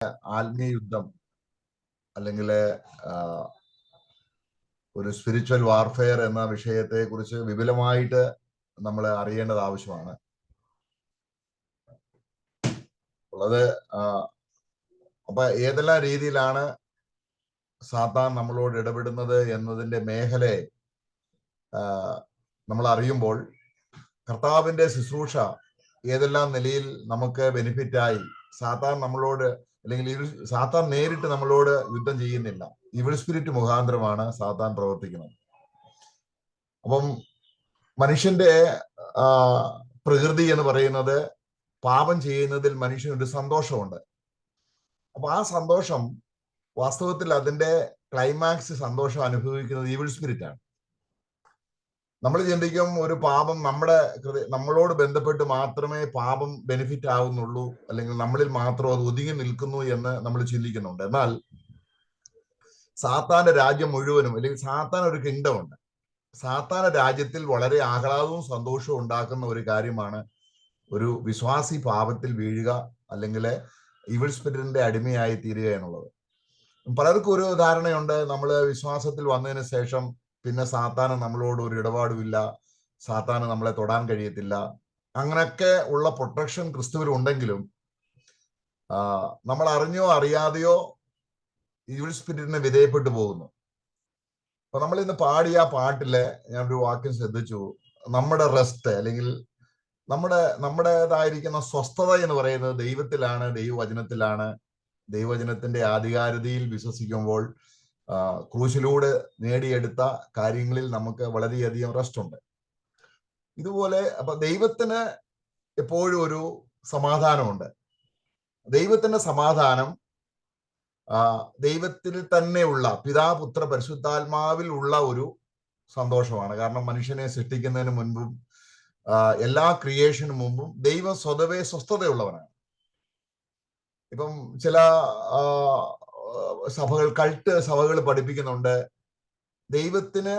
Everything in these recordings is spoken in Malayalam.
ആത്മീയ യുദ്ധം അല്ലെങ്കിൽ ഒരു സ്പിരിച്വൽ വാർഫെയർ എന്ന വിഷയത്തെ കുറിച്ച് വിപുലമായിട്ട് നമ്മൾ അറിയേണ്ടത് ആവശ്യമാണ്. ഉള്ളത് അപ്പൊ ഏതെല്ലാം രീതിയിലാണ് സാത്താൻ നമ്മളോട് ഇടപെടുന്നത് എന്നതിന്റെ മേഖലയെ നമ്മൾ അറിയുമ്പോൾ കർത്താവിന്റെ ശുശ്രൂഷ ഏതെല്ലാം നിലയിൽ നമുക്ക് ബെനിഫിറ്റായി സാത്താൻ നമ്മളോട് അല്ലെങ്കിൽ സാത്താൻ നേരിട്ട് നമ്മളോട് യുദ്ധം ചെയ്യുന്നില്ല, ഇവിൾ സ്പിരിറ്റ് മുഖാന്തരമാണ് സാത്താൻ പ്രവർത്തിക്കുന്നത്. അപ്പം മനുഷ്യന്റെ പ്രകൃതി എന്ന് പറയുന്നത് പാപം ചെയ്യുന്നതിൽ മനുഷ്യനൊരു സന്തോഷമുണ്ട്. അപ്പൊ ആ സന്തോഷം വാസ്തവത്തിൽ അതിന്റെ ക്ലൈമാക്സ് സന്തോഷം അനുഭവിക്കുന്നത് ഈവിൾ സ്പിരിറ്റ് ആണ്. നമ്മൾ ചിന്തിക്കും ഒരു പാപം നമ്മളോട് ബന്ധപ്പെട്ട് മാത്രമേ പാപം ബെനിഫിറ്റ് ആകുന്നുള്ളൂ, അല്ലെങ്കിൽ നമ്മളിൽ മാത്രം അത് ഒതുങ്ങി നിൽക്കുന്നു എന്ന് നമ്മൾ ചിന്തിക്കുന്നുണ്ട്. എന്നാൽ സാത്താന്റെ രാജ്യം മുഴുവനും, അല്ലെങ്കിൽ സാത്താൻ ഒരു കിങ്ഡം ഉണ്ട്. സാത്താന രാജ്യത്തിൽ വളരെ ആഹ്ലാദവും സന്തോഷവും ഉണ്ടാക്കുന്ന ഒരു കാര്യമാണ് ഒരു വിശ്വാസി പാപത്തിൽ വീഴുക, അല്ലെങ്കിൽ ഈവിൾ സ്പിരിറ്റിന്റെ അടിമയായി തീരുക എന്നുള്ളത്. പലർക്കും ഒരു ധാരണയുണ്ട്, നമ്മൾ വിശ്വാസത്തിൽ വന്നതിന് ശേഷം പിന്നെ സാത്താന് നമ്മളോട് ഒരു ഇടപാടുമില്ല, സാത്താന് നമ്മളെ തൊടാൻ കഴിയത്തില്ല. അങ്ങനെയൊക്കെ ഉള്ള പ്രൊട്ടക്ഷൻ ക്രിസ്തുവിൽ ഉണ്ടെങ്കിലും നമ്മൾ അറിഞ്ഞോ അറിയാതെയോ ഈവിൾ സ്പിരിറ്റിന് വിധേയപ്പെട്ടു പോകുന്നു. അപ്പൊ നമ്മൾ ഇന്ന് പാടിയ പാട്ടില് ഞാനൊരു വാക്യം ശ്രദ്ധിച്ചു, നമ്മുടെ റെസ്റ്റ് അല്ലെങ്കിൽ നമ്മുടേതായിരിക്കുന്ന സ്വസ്ഥത എന്ന് പറയുന്നത് ദൈവത്തിലാണ്, ദൈവവചനത്തിലാണ്. ദൈവവചനത്തിന്റെ ആധികാരികതയിൽ വിശ്വസിക്കുമ്പോൾ ക്രൂശിലൂടെ നേടിയെടുത്ത കാര്യങ്ങളിൽ നമുക്ക് വളരെയധികം റെസ്റ്റ് ഉണ്ട്. ഇതുപോലെ അപ്പൊ ദൈവത്തിന് എപ്പോഴും ഒരു സമാധാനമുണ്ട്. ദൈവത്തിന്റെ സമാധാനം ദൈവത്തിൽ തന്നെയുള്ള പിതാപുത്ര പരിശുദ്ധാത്മാവിൽ ഉള്ള ഒരു സന്തോഷമാണ്. കാരണം മനുഷ്യനെ സൃഷ്ടിക്കുന്നതിന് മുൻപും എല്ലാ ക്രിയേഷന് മുമ്പും ദൈവം സ്വതവേ സ്വസ്ഥതയുള്ളവനാണ്. ഇപ്പം ചില സഭകൾ, കൾട്ട് സഭകൾ പഠിപ്പിക്കുന്നുണ്ട്, ദൈവത്തിന്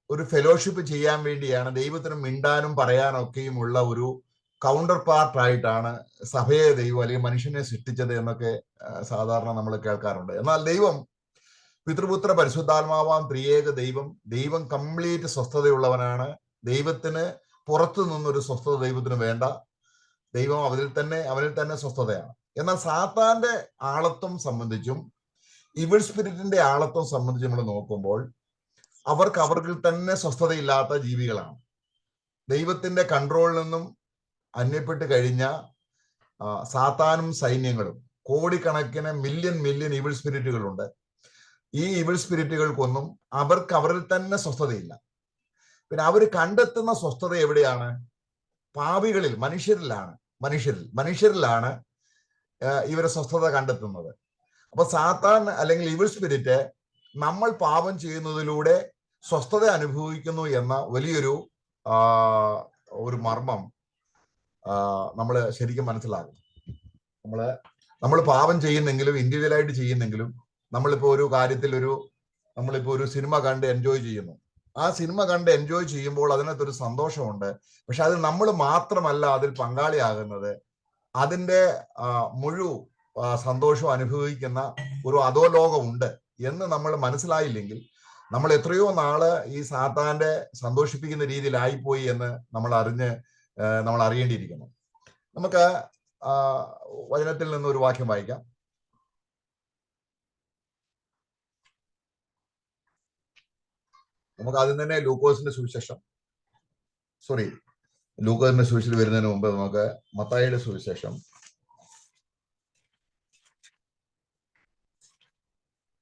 ഒരു ഫെലോഷിപ്പ് ചെയ്യാൻ വേണ്ടിയാണ്, ദൈവത്തിന് മിണ്ടാനും പറയാനും ഒക്കെയുമുള്ള ഒരു കൗണ്ടർ പാർട്ടായിട്ടാണ് സഭയെ ദൈവം അല്ലെങ്കിൽ മനുഷ്യനെ സൃഷ്ടിച്ചത് എന്നൊക്കെ സാധാരണ നമ്മൾ കേൾക്കാറുണ്ട്. എന്നാൽ ദൈവം പിതൃപുത്ര പരിശുദ്ധാത്മാവാം ത്രിയേക ദൈവം കംപ്ലീറ്റ് സ്വസ്ഥതയുള്ളവനാണ്. ദൈവത്തിന് പുറത്തു നിന്നൊരു സ്വസ്ഥത ദൈവത്തിന് വേണ്ട. ദൈവം അവനിൽ തന്നെ സ്വസ്ഥതയാണ്. എന്നാൽ സാത്താന്റെ ആളത്വം സംബന്ധിച്ചും ഈവിൾ സ്പിരിറ്റിന്റെ ആളത്വം സംബന്ധിച്ച് നമ്മൾ നോക്കുമ്പോൾ അവർക്ക് തന്നെ സ്വസ്ഥതയില്ലാത്ത ജീവികളാണ്. ദൈവത്തിന്റെ കൺട്രോളിൽ നിന്നും അന്യപ്പെട്ട് കഴിഞ്ഞ സാത്താനും സൈന്യങ്ങളും, കോടിക്കണക്കിന് മില്യൺ ഈവിൾ സ്പിരിറ്റുകളുണ്ട്. ഈ ഈവിൾ സ്പിരിറ്റുകൾക്കൊന്നും അവരിൽ തന്നെ സ്വസ്ഥതയില്ല. പിന്നെ അവർ കണ്ടെത്തുന്ന സ്വസ്ഥത എവിടെയാണ്? പാപികളിൽ, മനുഷ്യരിലാണ് ഇവരെ സ്വസ്ഥത കണ്ടെത്തുന്നത്. അപ്പൊ സാത്താൻ അല്ലെങ്കിൽ ഈവിൾ സ്പിരിറ്റ് നമ്മൾ പാപം ചെയ്യുന്നതിലൂടെ സ്വസ്ഥത അനുഭവിക്കുന്നു എന്ന വലിയൊരു ഒരു മർമ്മം നമ്മൾ ശരിക്കും മനസ്സിലാക്കും. നമ്മൾ പാപം ചെയ്യുന്നെങ്കിലും, ഇൻഡിവിജ്വലായിട്ട് ചെയ്യുന്നെങ്കിലും, നമ്മളിപ്പോ ഒരു കാര്യത്തിൽ നമ്മളിപ്പോ ഒരു സിനിമ കണ്ട് എൻജോയ് ചെയ്യുന്നു. ആ സിനിമ കണ്ട് എൻജോയ് ചെയ്യുമ്പോൾ അതിനകത്തൊരു സന്തോഷമുണ്ട്. പക്ഷെ അത് നമ്മൾ മാത്രമല്ല അതിൽ പങ്കാളിയാകുന്നത്. അതിൻ്റെ സന്തോഷം അനുഭവിക്കുന്ന ഒരു അധോലോകമുണ്ട് എന്ന് നമ്മൾ മനസ്സിലായില്ലെങ്കിൽ നമ്മൾ എത്രയോ നാള് ഈ സാത്താന്റെ സന്തോഷിപ്പിക്കുന്ന രീതിയിലായിപ്പോയി എന്ന് നമ്മൾ അറിയേണ്ടിയിരിക്കുന്നു. നമുക്ക് വചനത്തിൽ നിന്ന് ഒരു വാക്യം വായിക്കാം. നമുക്ക് ആദ്യം തന്നെ ലൂക്കോസിന്റെ സുവിശേഷം വരുന്നതിന് മുമ്പ് നമുക്ക് മത്തായിയുടെ സുവിശേഷം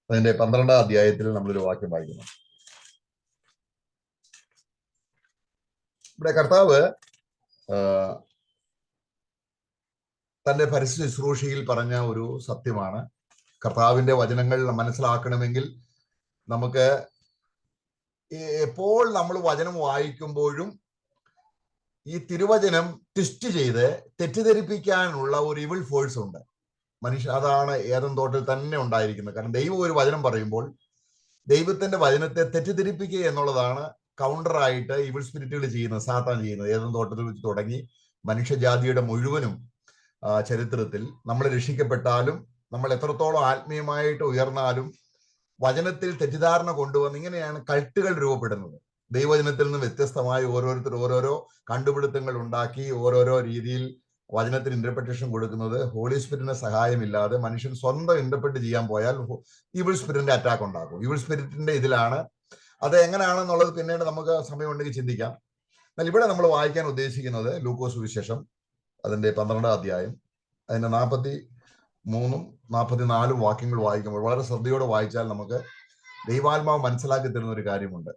അതിന്റെ 12-ാം അധ്യായത്തിൽ നമ്മളൊരു വാക്യം വായിക്കുന്നു. ഇവിടെ കർത്താവ് തന്റെ പരസ്യ ശുശ്രൂഷയിൽ പറഞ്ഞ ഒരു സത്യമാണ്. കർത്താവിന്റെ വചനങ്ങൾ മനസ്സിലാക്കണമെങ്കിൽ നമുക്ക് എപ്പോൾ നമ്മൾ വചനം വായിക്കുമ്പോഴും ഈ തിരുവചനം ട്വിസ്റ്റ് ചെയ്ത് തെറ്റിദ്ധരിപ്പിക്കാനുള്ള ഒരു ഇവിൾ ഫോഴ്സ് ഉണ്ട് അതാണ് ഏദൻ തോട്ടത്തിൽ തന്നെ ഉണ്ടായിരിക്കുന്നത്. കാരണം ദൈവം ഒരു വചനം പറയുമ്പോൾ ദൈവത്തിന്റെ വചനത്തെ തെറ്റിദ്ധരിപ്പിക്കുക എന്നുള്ളതാണ് കൗണ്ടറായിട്ട് ഇവിൾ സ്പിരിറ്റുകൾ ചെയ്യുന്നത്, സാത്താൻ ചെയ്യുന്നത്. ഏദൻ തോട്ടത്തിൽ വെച്ച് തുടങ്ങി മനുഷ്യജാതിയുടെ മുഴുവനും ചരിത്രത്തിൽ നമ്മൾ രക്ഷിക്കപ്പെട്ടാലും നമ്മൾ എത്രത്തോളം ആത്മീയമായിട്ട് ഉയർന്നാലും വചനത്തിൽ തെറ്റിദ്ധാരണ കൊണ്ടുവന്ന് ഇങ്ങനെയാണ് കൾട്ടുകൾ രൂപപ്പെടുന്നത്. ദൈവവചനത്തിൽ നിന്ന് വ്യത്യസ്തമായി ഓരോരുത്തർ ഓരോരോ കണ്ടുപിടുത്തങ്ങൾ ഉണ്ടാക്കി ഓരോരോ രീതിയിൽ വചനത്തിന് ഇന്റർപ്രിട്ടേഷൻ കൊടുക്കുന്നത് ഹോളി സ്പിരിറ്റിന്റെ സഹായമില്ലാതെ മനുഷ്യൻ സ്വന്തം ഇന്റർപ്രിറ്റ് ചെയ്യാൻ പോയാൽ ഈവിൾ സ്പിരിറ്റിന്റെ അറ്റാക്ക് ഉണ്ടാക്കും. ഈവിൾ സ്പിരിറ്റിന്റെ ഇതിലാണ് അത് എങ്ങനെയാണെന്നുള്ളത് പിന്നീട് നമുക്ക് സമയമുണ്ടെങ്കിൽ ചിന്തിക്കാം. എന്നാൽ ഇവിടെ നമ്മൾ വായിക്കാൻ ഉദ്ദേശിക്കുന്നത് ലൂക്കോസ് സുവിശേഷം അതിന്റെ 12-ാം അധ്യായം അതിന്റെ 43-ഉം 44-ഉം വാക്യങ്ങൾ വായിക്കുമ്പോൾ വളരെ ശ്രദ്ധയോടെ വായിച്ചാൽ നമുക്ക് ദൈവാത്മാവ് മനസ്സിലാക്കി തരുന്ന ഒരു കാര്യമുണ്ട്.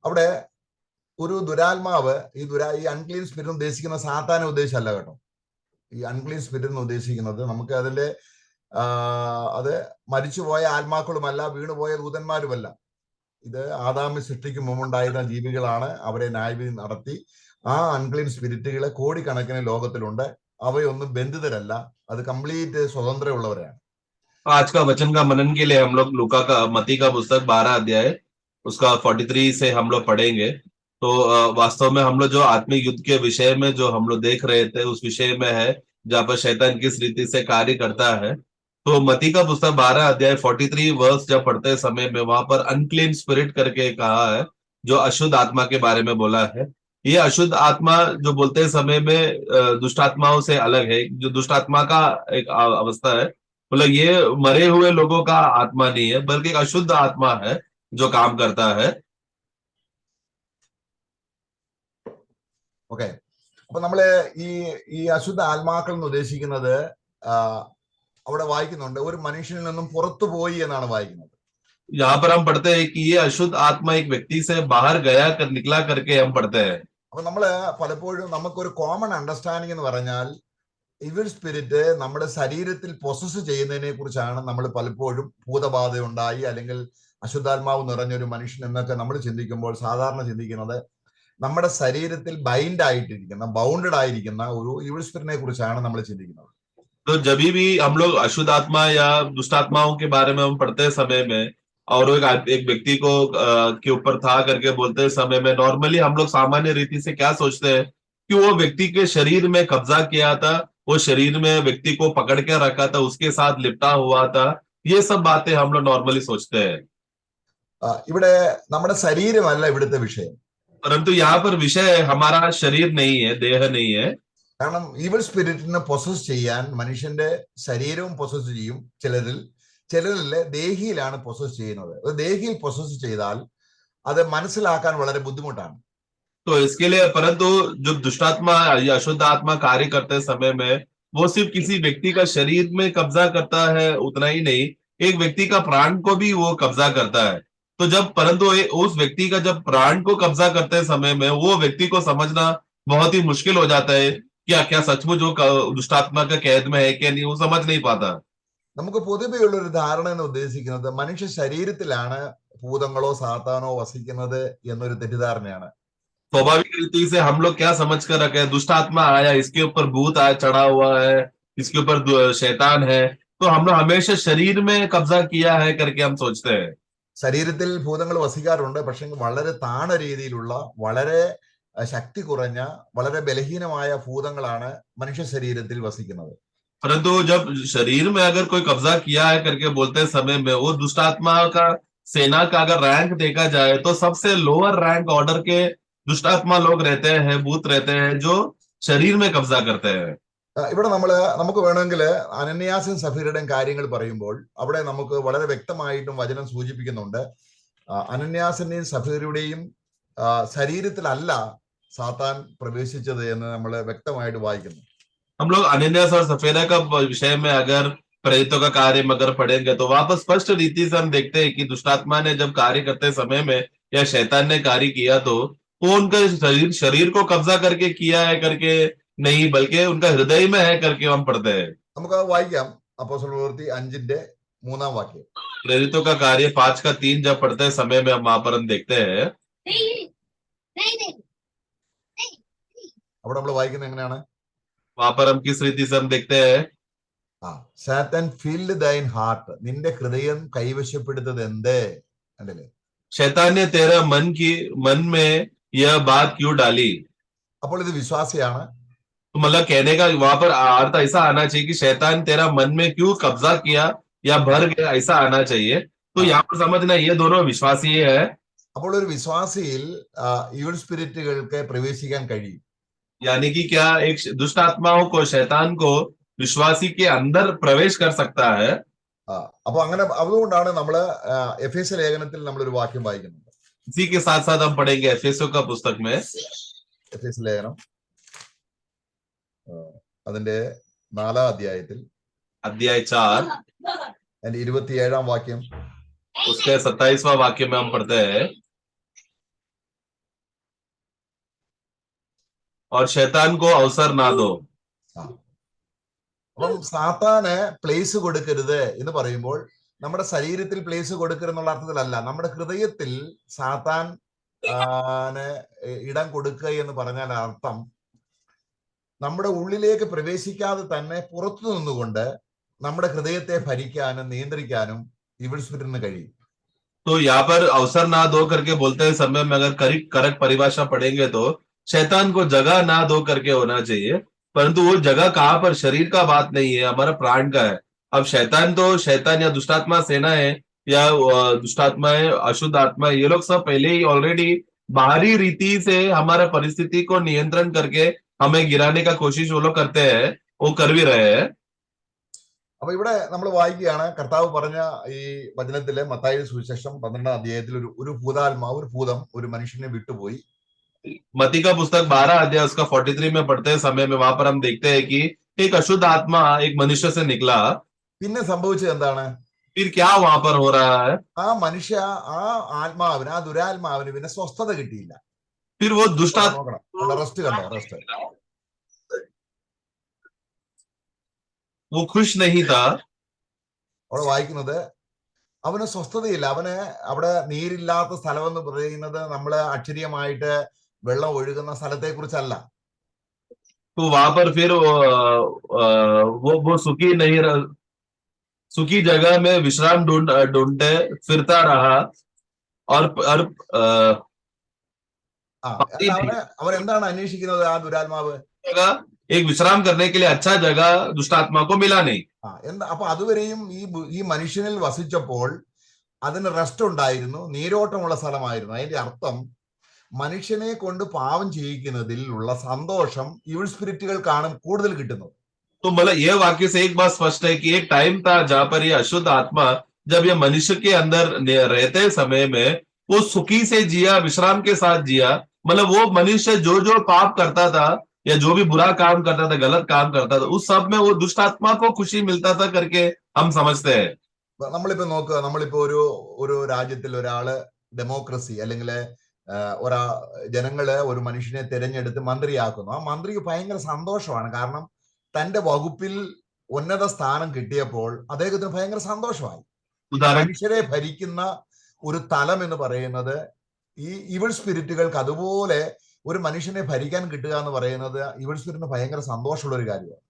അവിടെ ഒരു ദുരാത്മാവ് ഈ അൺക്ലീൻ സ്പിരിറ്റ് ഉദ്ദേശിക്കുന്ന സാത്താനെ ഉദ്ദേശിച്ചല്ല കേട്ടോ. ഈ അൺക്ലീൻ സ്പിരിറ്റ് എന്ന് ഉദ്ദേശിക്കുന്നത് നമുക്ക് അതിന്റെ അത് മരിച്ചുപോയ ആത്മാക്കളുമല്ല, വീണുപോയ ദൂതന്മാരുമല്ല. ഇത് ആദാമി സൃഷ്ടിക്ക് മുമ്പുണ്ടായിരുന്ന ജീവികളാണ്. അവരെ ന്യായവിധി നടത്തി ആ അൺക്ലീൻ സ്പിരിറ്റുകളെ കോടിക്കണക്കിന് ലോകത്തിലുണ്ട്. അവയൊന്നും ബന്ധിതരല്ല, അത് കംപ്ലീറ്റ് സ്വതന്ത്രമുള്ളവരാണ്. आज का वचन का मनन के लिए हम लोग लूका का मती का पुस्तक 12 अध्याय उसका 43 से हम लोग पढ़ेंगे. तो वास्तव में हम लोग जो आत्मिक युद्ध के विषय में जो हम लोग देख रहे थे उस विषय में है जहाँ पर शैतान किस रीति से कार्य करता है. तो मती का पुस्तक 12 अध्याय 43 वर्ष जब पढ़ते समय में वहां पर अनक्लीन स्पिरिट करके कहा है, जो अशुद्ध आत्मा के बारे में बोला है. ये अशुद्ध आत्मा जो बोलते समय में दुष्ट आत्माओं से अलग है. जो दुष्ट आत्मा का एक अवस्था है, मतलब ये मरे हुए लोगों का आत्मा नहीं है बल्कि एक अशुद्ध आत्मा है जो काम करता है. ഓക്കെ, അപ്പൊ നമ്മള് ഈ അശുദ്ധ ആത്മാക്കൾ എന്ന് ഉദ്ദേശിക്കുന്നത് അവിടെ വായിക്കുന്നുണ്ട് ഒരു മനുഷ്യനിൽ നിന്നും പുറത്തു പോയി എന്നാണ് വായിക്കുന്നത്. यहाँ पर हम पढ़ते हैं कि ये अशुद्ध आत्मा एक व्यक्ति से बाहर गया कर निकला करके हम पढ़ते हैं. അപ്പൊ നമ്മള് പലപ്പോഴും നമുക്കൊരു കോമൺ അണ്ടർസ്റ്റാൻഡിംഗ് എന്ന് പറഞ്ഞാൽ ഇവിൾ സ്പിരിറ്റ് നമ്മുടെ ശരീരത്തിൽ പൊസസ് ചെയ്യുന്നതിനെ കുറിച്ചാണ് നമ്മൾ പലപ്പോഴും ഭൂതബാധ ഉണ്ടായി അല്ലെങ്കിൽ അശുദ്ധാത്മാവ് നിറഞ്ഞൊരു മനുഷ്യൻ എന്നൊക്കെ നമ്മൾ ചിന്തിക്കുമ്പോൾ സാധാരണ ചിന്തിക്കുന്നത് നമ്മുടെ ശരീരത്തിൽ ബൗണ്ടഡ് ആയിരിക്കുന്ന ഒരു ഈവിൾ സ്പിരിറ്റിനെ കുറിച്ചാണ് നമ്മൾ ചിന്തിക്കുന്നത്. तो जब भी हम लोग अशुद्ध आत्मा या दुष्ट आत्माओं के बारे में हम पढ़ते समय में और एक व्यक्ति को के ऊपर था करके बोलते समय में नॉर्मली हम लोग सामान्य रीति से क्या सोचते हैं कि वो व्यक्ति के शरीर में कब्जा किया था, वो शरीर में व्यक्ति को पकड़ के रखा था, उसके साथ लिपटा हुआ था. ये सब बातें हम लोग नॉर्मली सोचते हैं. ഇവിടെ നമ്മുടെ ശരീരമല്ല ഇവിടുത്തെ വിഷയം. परंतु यहाँ पर विषय हमारा शरीर नहीं है, देह नहीं है. കാരണം ഈവിൾ സ്പിരിറ്റിനെ പൊസസ് ചെയ്യാൻ മനുഷ്യന്റെ ശരീരവും പൊസസ് ചെയ്യും. ചിലരിലെ ദേഹിയിലാണ് പൊസസ് ചെയ്യുന്നത്. ദേഹിയിൽ പൊസസ് ചെയ്താൽ അത് മനസ്സിലാക്കാൻ വളരെ ബുദ്ധിമുട്ടാണ്. तो इसके लिए परंतु जो दुष्टात्मा या अशुद्ध आत्मा कार्य करते समय में वो सिर्फ किसी व्यक्ति का शरीर में कब्जा करता है उतना ही नहीं, एक व्यक्ति का प्राण को भी वो कब्जा करता है. तो जब परंतु उस व्यक्ति का जब प्राण को कब्जा करते समय में वो व्यक्ति को समझना बहुत ही मुश्किल हो जाता है क्या क्या सचमुच वो दुष्टात्मा का कैद में है क्या नहीं, वो समझ नहीं पाता. നമുക്ക് പൊതുവെയുള്ള ഒരു ധാരണ എന്ന് ഉദ്ദേശിക്കുന്നത് മനുഷ്യ ശരീരത്തിലാണ് ഭൂതങ്ങളോ സാത്താനോ വസിക്കുന്നത് എന്നൊരു തെറ്റിദ്ധാരണയാണ്. स्वाभाविक रीति से हम लोग क्या समझ कर रखे हैं, दुष्ट आत्मा आया, इसके ऊपर भूत आया चढ़ा हुआ है, इसके ऊपर शैतान है, तो हम लोग हमेशा शरीर में कब्जा किया है करके हम सोचते हैं. ശരീരത്തിൽ ഭൂതങ്ങൾ വസിക്കാറുണ്ട്, പക്ഷെ വളരെ താണ രീതിയിലുള്ള വളരെ ശക്തി കുറഞ്ഞ വളരെ ബലഹീനമായ ഭൂതങ്ങളാണ് മനുഷ്യ ശരീരത്തിൽ വസിക്കുന്നത്. परंतु जब शरीर में अगर कोई कब्जा किया है करके बोलते समय में वो दुष्ट आत्मा का सेना का अगर रैंक देखा जाए तो सबसे लोअर रैंक ऑर्डर के दुष्ट आत्मा लोग रहते हैं, भूत रहते हैं जो शरीर में कब्जा करते हैं. ഇവിടെ നമുക്ക് വേണമെങ്കിൽ അനന്യാസും സഫീറയുടെയും കാര്യങ്ങൾ പറയുമ്പോൾ അവിടെ നമുക്ക് വളരെ വ്യക്തമായിട്ടും വചനം സൂചിപ്പിക്കുന്നുണ്ട്. അനന്യാസിന്റെയും സഫീറയുടെയും ശരീരത്തിലല്ല സാത്താൻ പ്രവേശിച്ചത് എന്ന് നമ്മൾ വ്യക്തമായിട്ട് വായിക്കുന്നു. हम लोग अनन्यास और सफेरा का विषय में अगर प्रेरितों का कार्य अगर पढ़ेंगे तो वहां पर स्पष्ट रीति से हम देखते हैं कि दुष्टात्मा ने जब कार्य करते समय में या शैतान ने कार्य किया तो वो उनका शरीर को कब्जा करके किया है करके नहीं, बल्कि उनका हृदय में है करके हम पढ़ते हैं. നമുക്ക് വായിക്കാം അപ്പോസ്തല പ്രവൃത്തി 5-3 വാക്യം. प्रेरितों का कार्य 5 का 3 जब पढ़ते समय में हम वहां पर हम देखते हैं. അവിടെ നമ്മൾ വായിക്കുന്നത് എങ്ങനെയാണ്? वहां पर हम किस रीति से हम देखते हैं, Satan filled thine heart, നിന്റെ ഹൃദയം കൈവശപ്പെടുത്തത് എന്തേ? കണ്ടില്ലേ? शैतान ने तेरा मन में यह बात क्यों डाली? അപ്പോൾ ഇത് വിശ്വാസിയാണ്. तो मतलब कहने का वहां पर अर्थ ऐसा आना चाहिए कि शैतान तेरा मन में क्यों कब्जा किया या भर गया, ऐसा आना चाहिए। तो ആ यहाँ पर समझना ये दोनों विश्वासी है, അപ്പോൾ ഒരു വിശ്വാസിയിൽ ഈവിൾ സ്പിരിറ്റുകൾക്ക് പ്രവേശിക്കാൻ കഴിയും. यानी कि क्या एक दुष्ट आत्माओं को, शैतान को विश्वासी के अंदर प्रवेश कर सकता है। അപ്പൊ അങ്ങനെ അതുകൊണ്ടാണ് നമ്മള് എഫേസ്യ ലേഖനത്തിൽ നമ്മളൊരു വാക്യം വായിക്കുന്നുണ്ട്. इसी के साथ साथ हम पढ़ेंगे एफेसों का पुस्तक में, എഫേസ്യ ലേഖനം അതിന്റെ 4-ാം അധ്യായത്തിൽ अध्याय 4 അതിന്റെ 27-ാം വാക്യം, उसके 27वां वाक्य में हम पढ़ते हैं, और शैतान को अवसर ना दो। അപ്പം സാത്താന് പ്ലേസ് കൊടുക്കരുത് എന്ന് പറയുമ്പോൾ നമ്മുടെ ശരീരത്തിൽ പ്ലേസ് കൊടുക്കരുത് എന്നുള്ള അർത്ഥത്തിലല്ല, നമ്മുടെ ഹൃദയത്തിൽ സാത്താൻ ഇടം കൊടുക്കുക എന്ന് പറഞ്ഞാൽ അർത്ഥം നമ്മുടെ ഉള്ളിലേക്ക് പ്രവേശിക്കാതെ തന്നെ പുറത്തു നിന്നുകൊണ്ട് നമ്മുടെ ഹൃദയത്തെ ഭരിക്കാനും നിയന്ത്രിക്കാനും ഈവിൾ സ്പിരിറ്റിന് കഴിയും. तो यहाँ पर अवसर ना दो करके बोलते समय में अगर करेक्ट परिभाषा पढ़ेंगे तो शैतान को जगह ना दो करके होना चाहिए, परंतु वो जगह कहाँ पर, शरीर का बात नहीं है, हमारा प्राण का है। अब शैतान या दुष्टात्मा सेना है या दुष्टात्मा है, अशुद्ध आत्मा है, ये लोग सब पहले ही ऑलरेडी बाहरी रीति से हमारा परिस्थिति को नियंत्रण करके हमें गिराने का कोशिश वो लोग करते हैं, वो कर भी रहे हैं। അപ്പൊ ഇവിടെ നമ്മൾ വായിക്കുകയാണ്, കർത്താവ് പറഞ്ഞ ഈ വചനത്തിലെ മത്തായിയുടെ സുവിശേഷം 12-ാം അധ്യായത്തിൽ ഒരു ഭൂതാത്മാവ്, ഒരു ഭൂതം ഒരു മനുഷ്യനെ വിട്ടുപോയി. मती का पुस्तक 12 अध्याय उसका 43 में पढ़ते समय में वहां पर हम देखते हैं कि एक अशुद्ध आत्मा एक मनुष्य से निकला। പിന്നെ സംഭവിച്ചത് എന്താണ്? फिर क्या वहां पर हो रहा है? ആ മനുഷ്യ, ആ ആത്മാവിന്, ആ ദുരാത്മാവിന് പിന്നെ സ്വസ്ഥത കിട്ടിയില്ല. फिर वो दुष्ट നോക്കണം, റെസ്റ്റ് കണ്ടോ, റെസ്റ്റ്. वो खुश नहीं था। അവിടെ വായിക്കുന്നത് അവന് സ്വസ്ഥതയില്ല. അവന് അവിടെ നീരില്ലാത്ത സ്ഥലം എന്ന് പറയുന്നത് നമ്മള് അക്ഷരീയമായിട്ട് വെള്ളം ഒഴുകുന്ന സ്ഥലത്തെ കുറിച്ചല്ല. तो वहां पर फिर वो सुखी जगह में विश्राम ढूंढते फिरता रहा, और അവൻ എന്താണ് അന്വേഷിക്കുന്നത്? ആ ദുരാത്മാവ് एक विश्राम करने के लिए अच्छा जगह दुष्ट आत्मा को मिला नहीं। അപ്പൊ അതുവരെയും ഈ മനുഷ്യനിൽ വസിച്ചപ്പോൾ അതിന് റെസ്റ്റ് ഉണ്ടായിരുന്നു, നീരോട്ടമുള്ള സ്ഥലമായിരുന്നു. അതിന്റെ അർത്ഥം മനുഷ്യനെ കൊണ്ട് പാവം ചെയ്യിക്കുന്നതിൽ ഉള്ള സന്തോഷം ഈവിൾ സ്പിരിറ്റുകൾക്കാണ് കൂടുതൽ കിട്ടുന്നത്. तो मतलब ये वाक्य से एक बात स्पष्ट है कि एक टाइम था जहां पर ये अशुद्ध आत्मा जब ये मनुष्य के अंदर रहते समय में वो सुखी से जिया, विश्राम के साथ जिया। मतलब वो मनुष्य जो पाप करता था या जो भी बुरा काम करता था, गलत काम करता था, उस सब में वो दुष्ट आत्मा को खुशी मिलता था करके हम समझते हैं। നമ്മളിപ്പോ നോക്കുക, നമ്മളിപ്പോ ഒരു രാജ്യത്തിൽ ഒരാള് ഡെമോക്രസി അല്ലെങ്കിൽ ജനങ്ങള് ഒരു മനുഷ്യനെ തിരഞ്ഞെടുത്ത് മന്ത്രിയാക്കുന്നു. ആ മന്ത്രിക്ക് ഭയങ്കര സന്തോഷമാണ്. കാരണം തന്റെ വകുപ്പിൽ ഉന്നത സ്ഥാനം കിട്ടിയപ്പോൾ അദ്ദേഹത്തിന് ഭയങ്കര സന്തോഷമായി. മനുഷ്യരെ ഭരിക്കുന്ന ഒരു തലം എന്ന് പറയുന്നത് ഈ ഈവിൾ സ്പിരിറ്റുകൾക്ക് അതുപോലെ ഒരു മനുഷ്യനെ ഭരിക്കാൻ കിട്ടുക എന്ന് പറയുന്നത് ഈവിൾ സ്പിരിറ്റിന് ഭയങ്കര സന്തോഷമുള്ള ഒരു കാര്യമാണ്.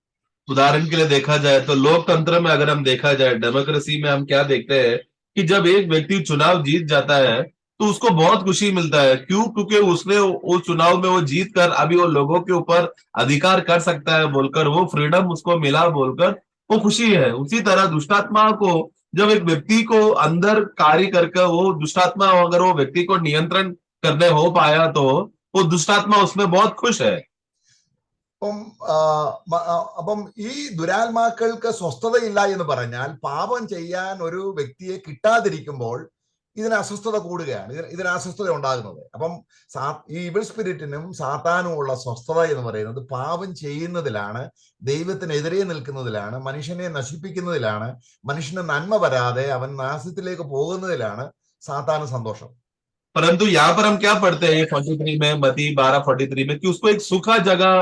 उदाहरण के लिए देखा जाए तो लोकतंत्र में अगर हम देखा जाए, डेमोक्रेसी में हम क्या देखते हैं कि जब एक व्यक्ति चुनाव जीत जाता है तो उसको बहुत खुशी मिलता है। क्यों? क्योंकि उसने उस चुनाव में वो जीत कर अभी वो लोगों के ऊपर अधिकार कर सकता है बोलकर, वो फ्रीडम उसको मिला बोलकर वो खुशी है। उसी तरह दुष्टात्मा को जब एक व्यक्ति को अंदर कार्य करके वो दुष्टात्मा अगर वो व्यक्ति को नियंत्रण करने हो पाया तो वो दुष्टात्मा उसमें बहुत खुश है। അപ്പം ഈ ദുരാത്മാക്കൾക്ക് സ്വസ്ഥതയില്ല എന്ന് പറഞ്ഞാൽ പാപം ചെയ്യാൻ ഒരു വ്യക്തിയെ കിട്ടാതിരിക്കുമ്പോൾ ഇതിന് അസ്വസ്ഥത കൂടുകയാണ്, ഇതിന് അസ്വസ്ഥത ഉണ്ടാകുന്നത്. അപ്പം ഈ ഈവിൾ സ്പിരിറ്റിനും സാത്താനും ഉള്ള സ്വസ്ഥത എന്ന് പറയുന്നത് പാപം ചെയ്യുന്നതിലാണ്, ദൈവത്തിനെതിരെ നിൽക്കുന്നതിലാണ്, മനുഷ്യനെ നശിപ്പിക്കുന്നതിലാണ്, മനുഷ്യന് നന്മ വരാതെ അവൻ നാശത്തിലേക്ക് പോകുന്നതിലാണ് സാത്താന് സന്തോഷം. परंतु यहाँ पर हम क्या पढ़ते हैं 43 में, मती 12:43 में, कि उसको एक सूखा जगह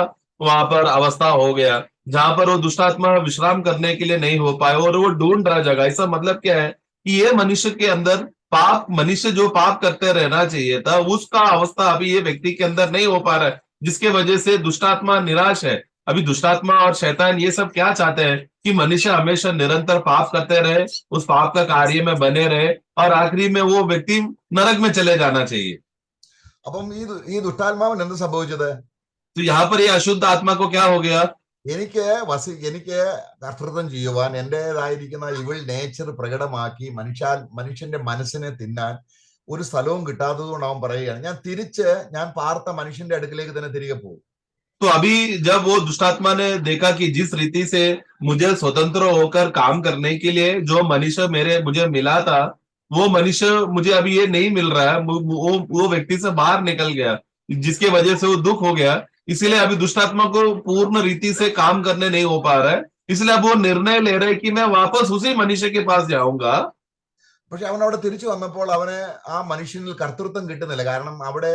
वहां पर अवस्था हो गया जहां पर वो दुष्टात्मा विश्राम करने के लिए नहीं हो पाए और वो ढूंढ रहा जगह। इसका मतलब क्या है कि ये मनुष्य के अंदर मनुष्य जो पाप करते रहना चाहिए था उसका अवस्था अभी ये व्यक्ति के अंदर नहीं हो पा रहा है, जिसके वजह से दुष्टात्मा निराश है। अभी दुष्टात्मा और शैतान ये सब क्या चाहते हैं कि मनुष्य हमेशा निरंतर पाप करते रहे, उस पाप का कार्य में बने रहे और आखिरी में वो व्यक्ति नरक में चले जाना चाहिए। അപ്പം ഈ ദുഷ്ടാത്മാവിന് എന്ത് സംഭവിച്ചത്? तो यहाँ पर ये अशुद्ध आत्मा को क्या हो गया? എനിക്ക് കർത്തൃത്വം ചെയ്യുവാൻ എന്റേതായിരിക്കുന്ന ഇവിൾ നേച്ചർ പ്രകടമാക്കി മനുഷ്യന്റെ മനസ്സിനെ തിന്നാൻ ഒരു സ്ഥലവും കിട്ടാത്തത് കൊണ്ട് അവൻ പറയുകയാണ്, ഞാൻ പാർത്ത മനുഷ്യന്റെ അടുക്കിലേക്ക് തന്നെ തിരികെ പോകും. तो अभी जब वो दुष्टात्मा ने देखा कि जिस रीति से मुझे स्वतंत्र होकर काम करने के लिए जो मनुष्य मुझे मिला था, वो मनुष्य मुझे अभी ये नहीं मिल रहा है, वो व्यक्ति से बाहर निकल गया, जिसके वजह से वो दुख हो गया. इसीलिए अभी दुष्टात्मा को पूर्ण रीति से काम करने नहीं हो पा रहा है. इसलिए अब वो निर्णय ले रहे कि मैं वापस उसी मनुष्य के पास जाऊंगा. പക്ഷെ അവൻ അവിടെ തിരിച്ചു വന്നപ്പോൾ അവന് ആ മനുഷ്യനിൽ കർത്തൃത്വം കിട്ടുന്നില്ല. കാരണം അവിടെ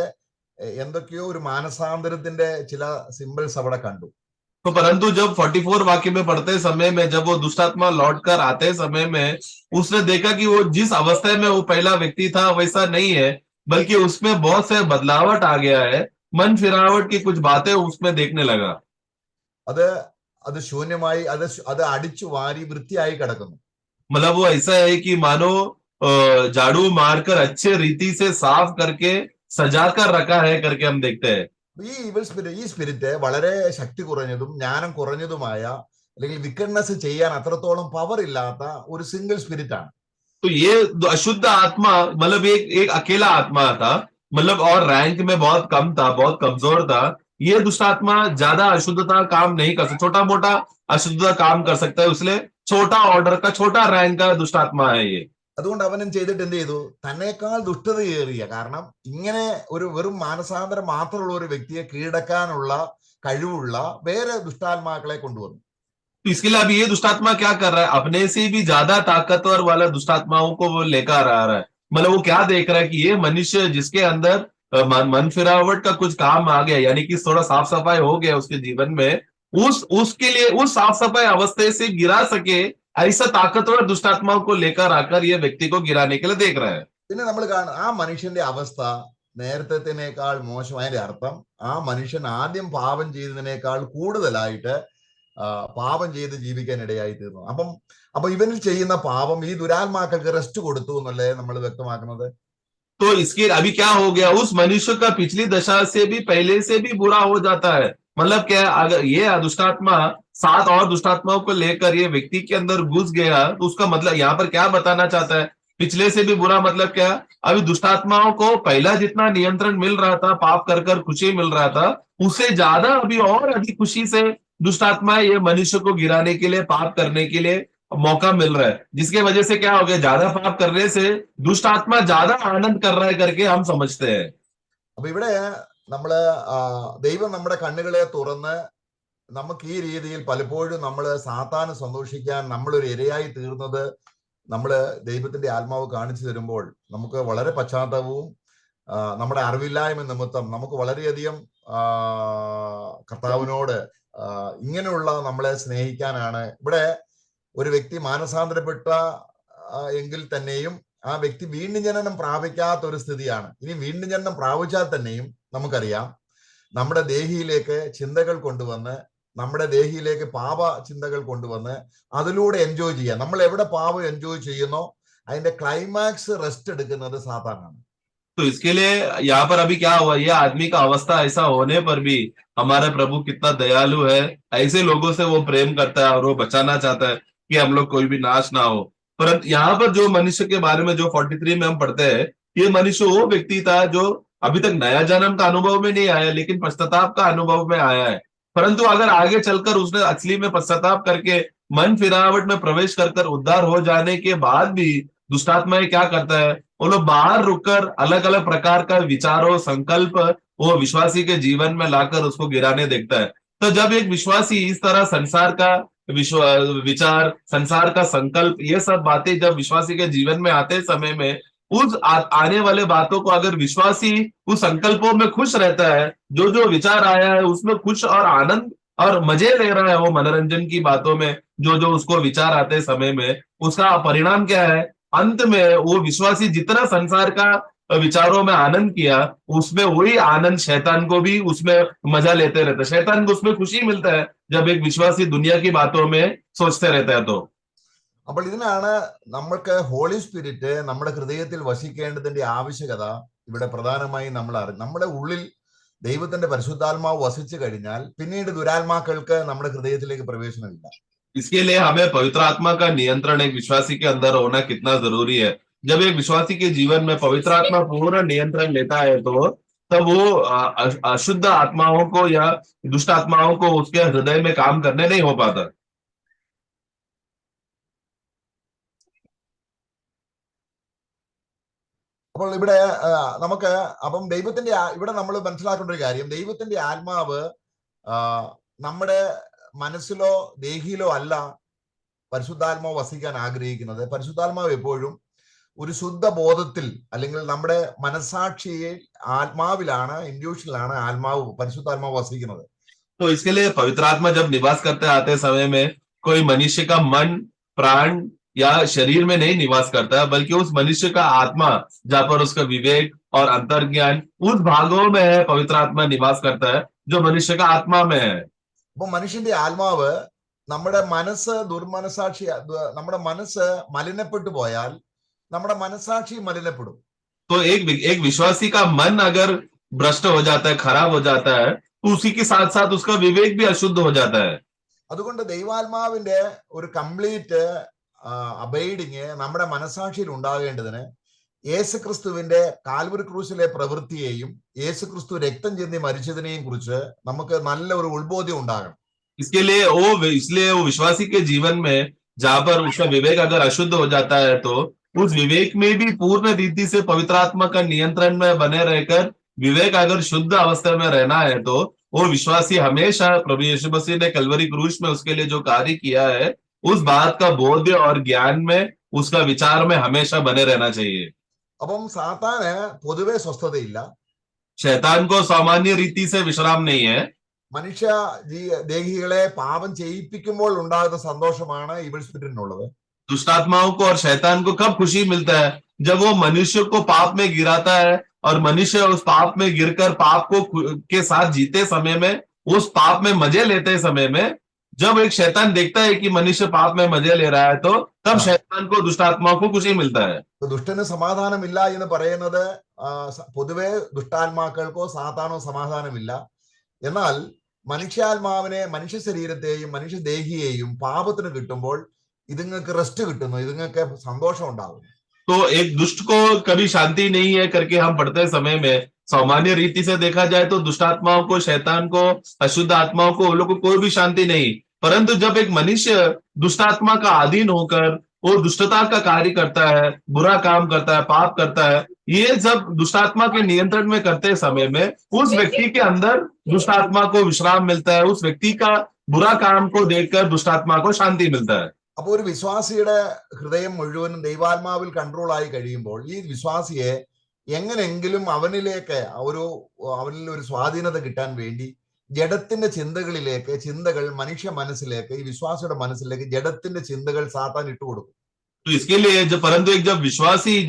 എന്തൊക്കെയോ ഒരു മാനസാന്തരത്തിന്റെ ചില സിമ്പിൾസ് അവിടെ കണ്ടു. तो परंतु जब 44 वाक्य में पढ़ते समय में जब वो दुष्टात्मा लौट कर आते समय में उसने देखा कि वो जिस अवस्था में वो पहला व्यक्ति था वैसा नहीं है, बल्कि उसमें बहुत से बदलावट आ गया है, मन फिरावट की कुछ बातें उसमें देखने लगा. അത് ശൂന്യമായി, അത് അടിച്ചു വാരി വൃത്തിയായി കിടക്കുന്നു. मतलब वो ऐसा है कि मानो झाड़ू मारकर अच्छे रीति से साफ करके सजाकर रखा है करके हम देखते हैं. ഈ സ്പിരിറ്റ് വളരെ ശക്തി കുറഞ്ഞതും ജ്ഞാനം കുറഞ്ഞതുമായ, അല്ലെങ്കിൽ വിക്കഡ്നെസ് ചെയ്യാൻ അത്രത്തോളം പവർ ഇല്ലാത്ത ഒരു സിംഗിൾ സ്പിരിറ്റ് ആണ്. तो ये अशुद्ध आत्मा मतलब एक अकेला आत्मा था, मतलब और रैंक में बहुत कम था, बहुत कमजोर था. ये दुष्ट आत्मा ज्यादा अशुद्धता काम नहीं कर सकता, छोटा मोटा अशुद्धता काम कर सकता है, इसलिए छोटा ऑर्डर का छोटा रैंक का दुष्ट आत्मा है ये. അതുകൊണ്ട് അവനും ചെയ്തിട്ട് എന്ത് ചെയ്തു? തന്നേക്കാൾ ദുഷ്ടതയേറിയ, കാരണം ഇങ്ങനെ ഒരു വെറും മാനസാന്തരം മാത്രമുള്ള ഒരു വ്യക്തിയെ കീഴടക്കാനുള്ള കഴിവുള്ള വേറെ ദുഷ്ടാത്മാക്കളെ കൊണ്ടുവന്നു. तो इसके लिए अभी ये दुष्टात्मा क्या कर रहा है? अपने से भी ज्यादा ताकतवर वाला दुष्टात्माओं को वो लेकर आ रहा है. मतलब वो क्या देख रहा है कि ये मनुष्य जिसके अंदर मन फिरावट का कुछ काम आ गया, यानी कि थोड़ा साफ सफाई हो गया उसके जीवन में, उसके लिए उस साफ सफाई अवस्था से गिरा सके, ऐसा ताकतवर दुष्टात्माओं को लेकर आकर ये व्यक्ति को गिराने के लिए देख रहा है. പിന്നെ നമ്മൾ ആ മനുഷ്യന്റെ അവസ്ഥ നേരത്തേക്കാൾ മോശമായതിന്റെ അർത്ഥം ആ മനുഷ്യൻ ആദ്യം പാപം ചെയ്തതിനേക്കാൾ കൂടുതലായിട്ട് പാപം ചെയ്ത് ജീവിക്കാൻ ഇടയായി തീർന്നു. അപ്പൊ ഇവനിൽ ചെയ്യുന്ന പാപം ഈ ദുരാത്മാക്കൾക്ക് റെസ്റ്റ് കൊടുത്തു എന്നല്ലേ നമ്മൾ വ്യക്തമാക്കുന്നത്. तो इसके अभी क्या हो गया? उस मनुष्य का पिछली दशा से भी पहले से भी बुरा हो जाता है. मतलब क्या, अगर ये दुष्टात्मा 7 और दुष्टात्माओं को लेकर ये व्यक्ति के अंदर घुस गया, तो उसका मतलब यहाँ पर क्या बताना चाहता है? पिछले से भी बुरा मतलब क्या? अभी दुष्टात्माओं को पहला जितना नियंत्रण मिल रहा था, पाप कर कर खुशी मिल रहा था, उससे ज्यादा अभी और अधिक खुशी से दुष्टात्मा ये मनुष्य को गिराने के लिए, पाप करने के लिए मौका मिल रहा है. जिसके वजह से क्या हो गया? ज्यादा पाप करने से दुष्ट आत्मा ज्यादा आनंद कर रहा है करके हम समझते हैं. അപ്പൊ ഇവിടെ നമ്മള് ദൈവം നമ്മുടെ കണ്ണുകളെ തുറന്ന് നമുക്ക് ഈ രീതിയിൽ പലപ്പോഴും നമ്മള് സാത്താന് സന്തോഷിക്കാൻ നമ്മളൊരു ഇരയായി തീർന്നത് നമ്മള് ദൈവത്തിന്റെ ആത്മാവ് കാണിച്ചു തരുമ്പോൾ നമുക്ക് വളരെ പശ്ചാത്തലവും നമ്മുടെ അറിവില്ലായ്മ നിമിത്തം നമുക്ക് വളരെയധികം കർത്താവിനോട് ഇങ്ങനെയുള്ള നമ്മളെ സ്നേഹിക്കാനാണ്. ഇവിടെ ഒരു വ്യക്തി മാനസാന്തരപ്പെട്ട എങ്കിൽ തന്നെയും ആ വ്യക്തി വീണ്ടും ജനനം പ്രാപിക്കാത്ത ഒരു സ്ഥിതിയാണ്. ഇനി വീണ്ടും ജനനം പ്രാപിച്ചാൽ തന്നെയും നമുക്കറിയാം നമ്മുടെ ദേഹിയിലേക്ക് ചിന്തകൾ കൊണ്ടുവന്ന്, നമ്മുടെ ദേഹിയിലേക്ക് പാപ ചിന്തകൾ കൊണ്ടുവന്ന് അതിലൂടെ എൻജോയ് ചെയ്യാം. നമ്മൾ എവിടെ പാപം എൻജോയ് ചെയ്യുന്നോ അതിന്റെ ക്ലൈമാക്സ് റെസ്റ്റ് എടുക്കുന്നത് സാധാരണയാണ്. तो इसके लिए यहाँ पर अभी क्या हुआ? ये आदमी का अवस्था ऐसा होने पर भी हमारा प्रभु कितना दयालु है, ऐसे लोगों से वो प्रेम करता है और वो बचाना चाहता है कि हम लोग कोई भी नाश ना हो. परंतु यहाँ पर जो मनुष्य के बारे में जो 43 में हम पढ़ते हैं, ये मनुष्य वो व्यक्ति था जो अभी तक नया जन्म का अनुभव में नहीं आया, लेकिन पश्चाताप का अनुभव में आया है. परंतु अगर आगे चलकर उसने असली में पश्चाताप करके मन फिरावट में प्रवेश कर उद्धार हो जाने के बाद भी दुष्टात्मा क्या करता है? वो लोग बाहर रुककर अलग अलग प्रकार का विचारों, संकल्प वो विश्वासी के जीवन में लाकर उसको गिराने देखता है. तो जब एक विश्वासी इस तरह संसार का विचार, संसार का संकल्प, ये सब बातें जब विश्वासी के जीवन में आते समय में उस आने वाले बातों को अगर विश्वासी उस संकल्पों में खुश रहता है, जो जो विचार आया है उसमें खुश और आनंद और मजे ले रहा है, वो मनोरंजन की बातों में जो जो उसको विचार आते समय में, उसका परिणाम क्या है? अंत में वो विश्वासी जितना संसार का विचारों में आनंद किया, उसमें वही आनंद शैतान को भी उसमें मजा लेते रहता है. शैतान को उसमें खुशी मिलता है जब एक विश्वासी दुनिया की बातों में सोचते रहता है. तो അപ്പോൾ ഇതിനാണ് നമ്മൾക്ക് ഹോളി സ്പിരിറ്റ് നമ്മുടെ ഹൃദയത്തിൽ വസിക്കേണ്ടതിന്റെ ആവശ്യകത ഇവിടെ പ്രധാനമായും നമ്മൾ നമ്മുടെ ഉള്ളിൽ ദൈവത്തിന്റെ പരിശുദ്ധാത്മാവ് വസിച്ചു കഴിഞ്ഞാൽ പിന്നീട് ദുരാത്മാക്കൾക്ക് നമ്മുടെ ഹൃദയത്തിലേക്ക് പ്രവേശനമില്ല. इसके लिए हमें पवित्र आत्मा का नियंत्रण एक विश्वासी के अंदर होना कितना जरूरी है। जब एक विश्वासी के जीवन में पवित्र आत्मा पूर्ण नियंत्रण लेता है तो तब वो अशुद्ध आत्माओं को या दुष्ट आत्माओं को उसके हृदय में काम करने नहीं हो पाता। അപ്പോൾ ഇവിടെ നമുക്ക് അപ്പം ദൈവത്തിന്റെ ഇവിടെ നമ്മൾ മനസ്സിലാക്കേണ്ട ഒരു കാര്യം, ദൈവത്തിന്റെ ആത്മാവ് നമ്മുടെ മനസ്സിലോ ദേഹിയിലോ അല്ല പരിശുദ്ധാത്മാവ് വസിക്കാൻ ആഗ്രഹിക്കുന്നത്. പരിശുദ്ധാത്മാവ് എപ്പോഴും ഒരു ശുദ്ധ ബോധത്തിൽ അല്ലെങ്കിൽ നമ്മുടെ മനസാക്ഷിയെ ആത്മാവിലാണ്, इंट्यूशनिലാണ് ആത്മാവ് പരിശുദ്ധാത്മാവ് വസിക്കുന്നത്. तो इसके लिए पवित्र आत्मा जब निवास करते आते समय में कोई मनुष्य का मन, प्राण या शरीर में नहीं निवास करता, बल्कि उस मनुष्य का आत्मा जहां पर उसका विवेक और अंतर्ज्ञान उस भागों में है, पवित्र आत्मा निवास करता है जो मनुष्य का आत्मा में है। അപ്പൊ മനുഷ്യന്റെ ആത്മാവ് നമ്മുടെ മനസ്സ് ദുർമനസാക്ഷി, നമ്മുടെ മനസ്സ് മലിനപ്പെട്ടു പോയാൽ നമ്മുടെ മനസാക്ഷി മലിനപ്പെടും. तो एक विश्वासी का मन अगर भ्रष्ट हो जाता है, खराब हो जाता है, तो उसी के साथ साथ उसका विवेक भी अशुद्ध हो जाता है। അതുകൊണ്ട് ദൈവാത്മാവിന്റെ ഒരു കംപ്ലീറ്റ് അബൈഡിങ് നമ്മുടെ മനസാക്ഷിയിൽ ഉണ്ടാകേണ്ടതിന് യേശുക്രിസ്തുവിന്റെ കാൽവരി ക്രൂശിലെ പ്രവൃത്തിയെയും യേശുക്രിസ്തു രക്തം ചിന്തി മരിച്ചതിനെയും കുറിച്ച് നമുക്ക് നല്ല ഒരു ഉത്ബോധ്യം ഉണ്ടാകണം. इसलिए वो विश्वासी के जीवन में जहां पर उसका विवेक अगर अशुद्ध हो जाता है तो उस विवेक में भी पूर्ण रीति से पवित्र आत्मा का नियंत्रण में बने रहकर विवेक अगर शुद्ध अवस्था में रहना है तो वो विश्वासी हमेशा प्रभु यीशु मसीह ने कलवरी क्रूस में उसके लिए जो कार्य किया है उस बात का बोध और ज्ञान में, उसका विचार में हमेशा बने रहना चाहिए। അപ്പം സാത്താന് പൊതുവെ സ്വസ്ഥതയില്ല. शैतान को सामान्य रीति से विश्राम नहीं है। മനുഷ്യ ദേഹികളെ പാപം ചെയ്യിപ്പിക്കുമ്പോൾ ഉണ്ടാകുന്ന സന്തോഷമാണ് ഈവിൾ സ്പിരിറ്റിനുള്ളത്. दुष्टात्माओं को और शैतान को कब खुशी मिलता है? जब वो मनुष्य को पाप में गिराता है और मनुष्य उस पाप में गिरकर पाप को के साथ जीते समय में, उस पाप में मजे लेते समय में, जब एक शैतान देखता है कि मनुष्य पाप में मजे ले रहा है तो तब शैतान को, दुष्टात्माओं को खुशी मिलता है। ദുഷ്ടന് സമാധാനമില്ല എന്ന് പറയുന്നത് പൊതുവെ ദുഷ്ടാത്മാക്കൾക്കോ സാത്താനോ സമാധാനമില്ല. എന്നാൽ മനുഷ്യാത്മാവിനെ, മനുഷ്യ ശരീരത്തെയും മനുഷ്യ ദേഹിയെയും പാപത്തിന് കിട്ടുമ്പോൾ ഇതുങ്ങൾക്ക് റെസ്റ്റ് കിട്ടുന്നു, ഇതുങ്ങൾക്ക് സന്തോഷം ഉണ്ടാകുന്നു. तो एक दुष्ट को कभी शांति नहीं है करके हम पढ़ते समय में सामान्य रीति से देखा जाए तो दुष्टात्माओं को, शैतान को, अशुद्ध आत्माओं को, उन लोगों को कोई भी शांति नहीं। परंतु जब एक मनुष्य दुष्टात्मा का अधीन होकर वो दुष्टता का कार्य करता है, बुरा काम करता है, पाप करता है, ये जब दुष्टात्मा के नियंत्रण में करते समय में उस व्यक्ति के अंदर दुष्टात्मा को विश्राम मिलता है, उस व्यक्ति का बुरा काम को देखकर दुष्टात्मा को शांति मिलता है। അപ്പോൾ ഒരു വിശ്വാസിയുടെ ഹൃദയം മുഴുവനും ദൈവാത്മാവിൽ കൺട്രോൾ ആയി കഴിയുമ്പോൾ ഈ വിശ്വാസിയെ എങ്ങനെങ്കിലും അവനിൽ ഒരു സ്വാധീനത കിട്ടാൻ വേണ്ടി ജഡത്തിന്റെ ചിന്തകൾ മനുഷ്യ മനസ്സിലേക്ക്, ഈ വിശ്വാസിയുടെ മനസ്സിലേക്ക് ജഡത്തിന്റെ ചിന്തകൾ സാത്താൻ ഇട്ടുകൊടുക്കും. तो इसके लिए परंतु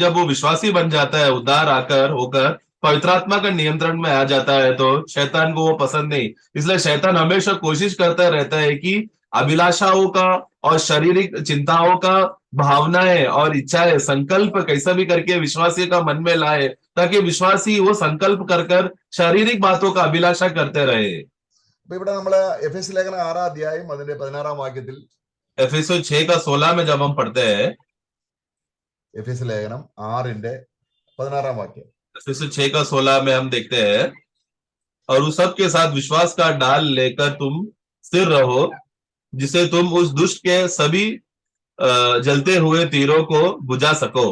जब वो विश्वासी बन जाता है, उद्धार होकर पवित्र आत्मा का नियंत्रण में आ जाता है तो शैतान को वो पसंद नहीं। इसलिए शैतान हमेशा कोशिश करता रहता है कि अभिलाषाओं का और शारीरिक चिंताओं का, भावनाएं और इच्छाएं, संकल्प कैसा भी करके विश्वासी का मन में लाए ताकि विश्वासी वो संकल्प कर शारीरिक बातों का अभिलाषा करते रहे। അപ്പൊ ഇവിടെ നമ്മള് എഫെസ്യ ലേഖനം 6 അധ്യായം അതിന്റെ 16 വാക്യത്തിൽ, एफेसो 6 का 16 में जब हम पढ़ते हैं, എഫെസ്യ ലേഖനം 6ന്റെ 16 വാക്യം, एफेसो 6 का 16 में हम देखते हैं, और उस सब के साथ विश्वास का डाल लेकर तुम स्थिर रहो, जिसे तुम उस दुष्ट के सभी जलते हुए तीरों को बुझा सको।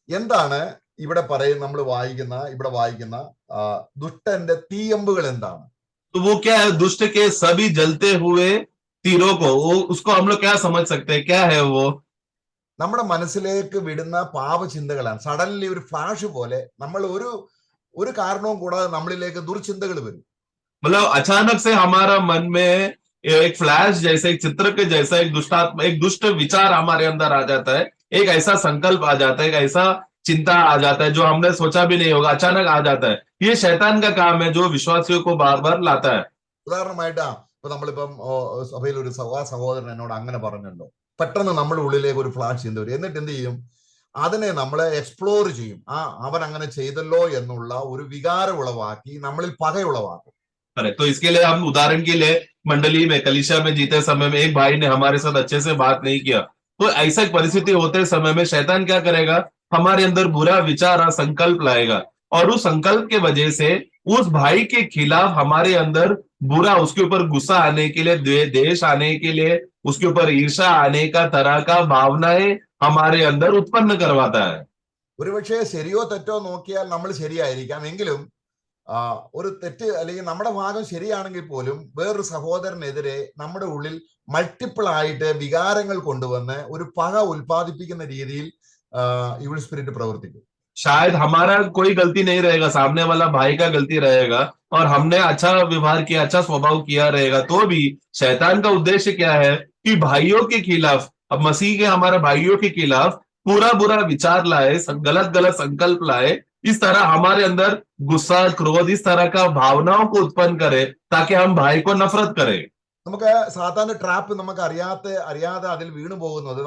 എന്താണ് ഇവിടെ നമ്മൾ വായിക്കുന്ന ദുഷ്ടന്റെ തീയമ്പുകൾ എന്താണ്? तो वो क्या है? दुष्ट के सभी जलते हुए तीरों को, उसको हम लोग क्या समझ सकते हैं, क्या है वो? നമ്മുടെ മനസ്സിലേക്ക് വിടുന്ന പാപചിന്തകളാണ്. സഡൻലി ഒരു ഫ്ലാഷ് പോലെ നമ്മൾ ഒരു കാരണവും കൂടാതെ നമ്മളിലേക്ക് ദുർചിന്തകൾ വരും. मतलब अचानक से हमारा मन में एक फ्लैश जैसे, एक चित्र के जैसा एक दुष्ट विचार हमारे अंदर आ जाता है, एक ऐसा संकल्प आ जाता है, एक ऐसा चिंता आ जाता है जो हमने सोचा भी नहीं होगा, अचानक आ जाता है। ये शैतान का काम है जो विश्वासियों को बार बार लाता है। ഉദാഹരണമായിട്ടാ ഇപ്പൊ നമ്മളിപ്പം സഭയിൽ ഒരു സഹോദരൻ എന്നോട് അങ്ങനെ പറഞ്ഞല്ലോ, പെട്ടെന്ന് നമ്മുടെ ഉള്ളിലേക്ക് ഒരു ഫ്ലാഷ് ചിന്ത വരും. എന്നിട്ട് എന്ത് ചെയ്യും? അതിനെ നമ്മൾ എക്സ്പ്ലോർ ചെയ്യും. അവൻ അങ്ങനെ ചെയ്തല്ലോ എന്നുള്ള ഒരു വികാരം ഉളവാക്കി നമ്മളിൽ പകയുളവാക്കും. करेक्ट. तो इसके लिए हम उदाहरण के लिए मंडली में कलीसिया में जीते समय में एक भाई ने हमारे साथ अच्छे से बात नहीं किया, तो ऐसा परिस्थिति होते समय में शैतान क्या करेगा, हमारे अंदर बुरा विचार और संकल्प लाएगा, और उस संकल्प के वजह से उस भाई के खिलाफ हमारे अंदर बुरा, उसके ऊपर गुस्सा आने के लिए, देश आने के लिए, उसके ऊपर ईर्षा आने का तरह का भावनाएं हमारे अंदर उत्पन्न करवाता है. ഒരുപക്ഷെ ശരിയോ തെറ്റോ നോക്കിയാൽ നമ്മൾ ശരിയായിരിക്കാം, എങ്കിലും ഒരു തെറ്റ് അല്ലെങ്കിൽ നമ്മുടെ ഭാഗം ശരിയാണെങ്കിൽ പോലും വേറൊരു സഹോദരനെതിരെ നമ്മുടെ ഉള്ളിൽ മൾട്ടിപ്പിൾ ആയിട്ട് വികാരങ്ങൾ കൊണ്ടുവന്ന് ഒരു പക ഉൽപ്പാദിപ്പിക്കുന്ന രീതിയിൽ ഈവിൾ സ്പിരിറ്റ് പ്രവർത്തിക്കും. शायद हमारा कोई गलती नहीं रहेगा, सामने वाला भाई का गलती रहेगा, और हमने अच्छा व्यवहार किया, अच्छा स्वभाव किया रहेगा, तो भी शैतान का उद्देश्य क्या है कि भाइयों के खिलाफ, अब मसीह के हमारे भाइयों के खिलाफ पूरा बुरा विचार लाए, गलत गलत संकल्प लाए, इस तरह हमारे अंदर गुस्सा, क्रोध, इस तरह का भावनाओं को उत्पन्न करे, ताकि हम भाई को नफरत करें. നമുക്ക് സാധാരണ ട്രാപ്പ് നമുക്ക് അറിയാതെ അതിൽ വീണു പോകുന്നത്,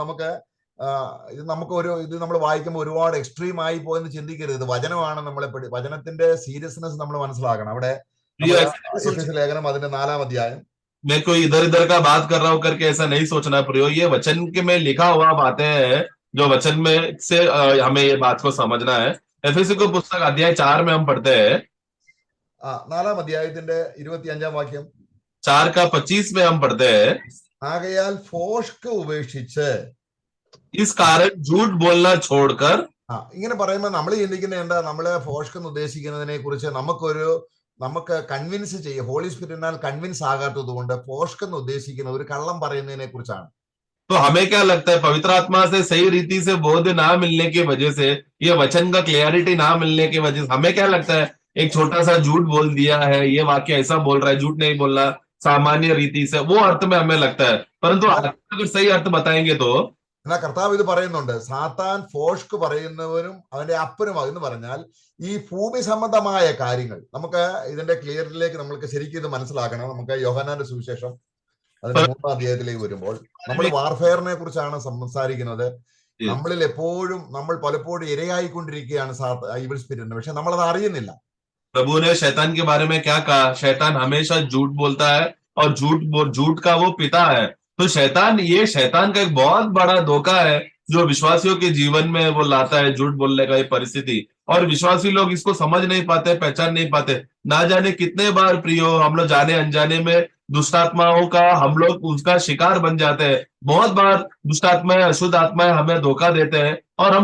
ഇത് നമ്മൾ വായിക്കുമ്പോൾ ഒരുപാട് എക്സ്ട്രീം ആയി പോയെന്ന് ചിന്തിക്കരുത്. ഇത് വചനമാണ്. വചനത്തിന്റെ സീരിയസ്നെസ് നമ്മൾ മനസ്സിലാക്കണം. അവിടെ ലേഖനം അതിന്റെ 4-ാം അധ്യായം. मैं कोई इधर इधर का बात कर रहा हूं करके ऐसा नहीं सोचना प्रियो, ये वचन के में लिखा हुआ बातें हैं, जो वचन में से हमें ये बात को समझना है. एफएसी को पुस्तक अध्याय 4 में हम पढ़ते हैं, 4-ാം അധ്യായത്തിന്റെ 25-ാം വാക്യം. 4 का 25 में हम पढ़ते हैं, ആകയാൽ ഫോഷ്ക്ക് ഉപേക്ഷിച്ച്, इस कारण झूठ बोलना छोड़कर. ഇങ്ങനെ പറയുമ്പോൾ നമ്മൾ ചിന്തിക്കുന്നത് എന്താ, നമ്മള് ഫോഷ്ക്ക് എന്ന് ഉദ്ദേശിക്കുന്നതിനെ കുറിച്ച് നമുക്ക് കൺവിൻസ് ചെയ്യും. ഹോളി സ്പിരിറ്റിനാൽ കൺവിൻസ് ആകാത്തത് കൊണ്ട് ഫോഷ്ക്ക് എന്ന് ഉദ്ദേശിക്കുന്ന ഒരു കള്ളം പറയുന്നതിനെ കുറിച്ചാണ്. तो हमें क्या लगता है, पवित्र आत्मा से सही रीति से बोध ना मिलने की वजह से, ये वचन का क्लियरिटी ना मिलने की वजह से हमें क्या लगता है, एक छोटा सा झूठ बोल दिया है, ये वाक्य ऐसा बोल रहा है, झूठ नहीं बोलना सामान्य रीति से, वो अर्थ में हमें लगता है. परंतु अगर सही अर्थ बताएंगे तो, എന്നാൽ കർത്താവ് ഇത് പറയുന്നുണ്ട്, സാത്താൻ ഫോഷ്ക്ക് പറയുന്നവനും അവന്റെ അപ്പനുമാകും എന്ന് പറഞ്ഞാൽ ഈ ഭൂമി സംബന്ധമായ കാര്യങ്ങൾ. നമുക്ക് ഇതിന്റെ ക്ലിയറിലേക്ക് നമ്മൾക്ക് ശരിക്കും ഇത് മനസ്സിലാക്കണം. നമുക്ക് യോഹന്നാന്റെ സുവിശേഷം അതിന്റെ 3-ാം അധ്യായത്തിലേക്ക് വരുമ്പോൾ നമ്മൾ വാർഫെയറിനെ കുറിച്ചാണ് സംസാരിക്കുന്നത്. നമ്മൾ പലപ്പോഴും ഇരയായിക്കൊണ്ടിരിക്കുകയാണ് ഈവിൾ സ്പിരിറ്റിന്, പക്ഷെ നമ്മളത് അറിയുന്നില്ല. प्रभु ने शैतान के बारे में क्या कहा, शैतान हमेशा झूठ बोलता है और झूठ का वो पिता है. तो शैतान का एक बहुत बड़ा धोखा है जो विश्वासियों के जीवन में वो लाता है, झूठ बोलने का ये परिस्थिति, और विश्वासी लोग इसको समझ नहीं पाते, पहचान नहीं पाते. ना जाने कितने बार प्रियो हम लोग जाने अनजाने में दुष्टात्माओं का हम लोग उसका शिकार बन जाते हैं. बहुत बार दुष्टात्माएं, अशुद्ध आत्माएं हमें धोखा देते हैं और हम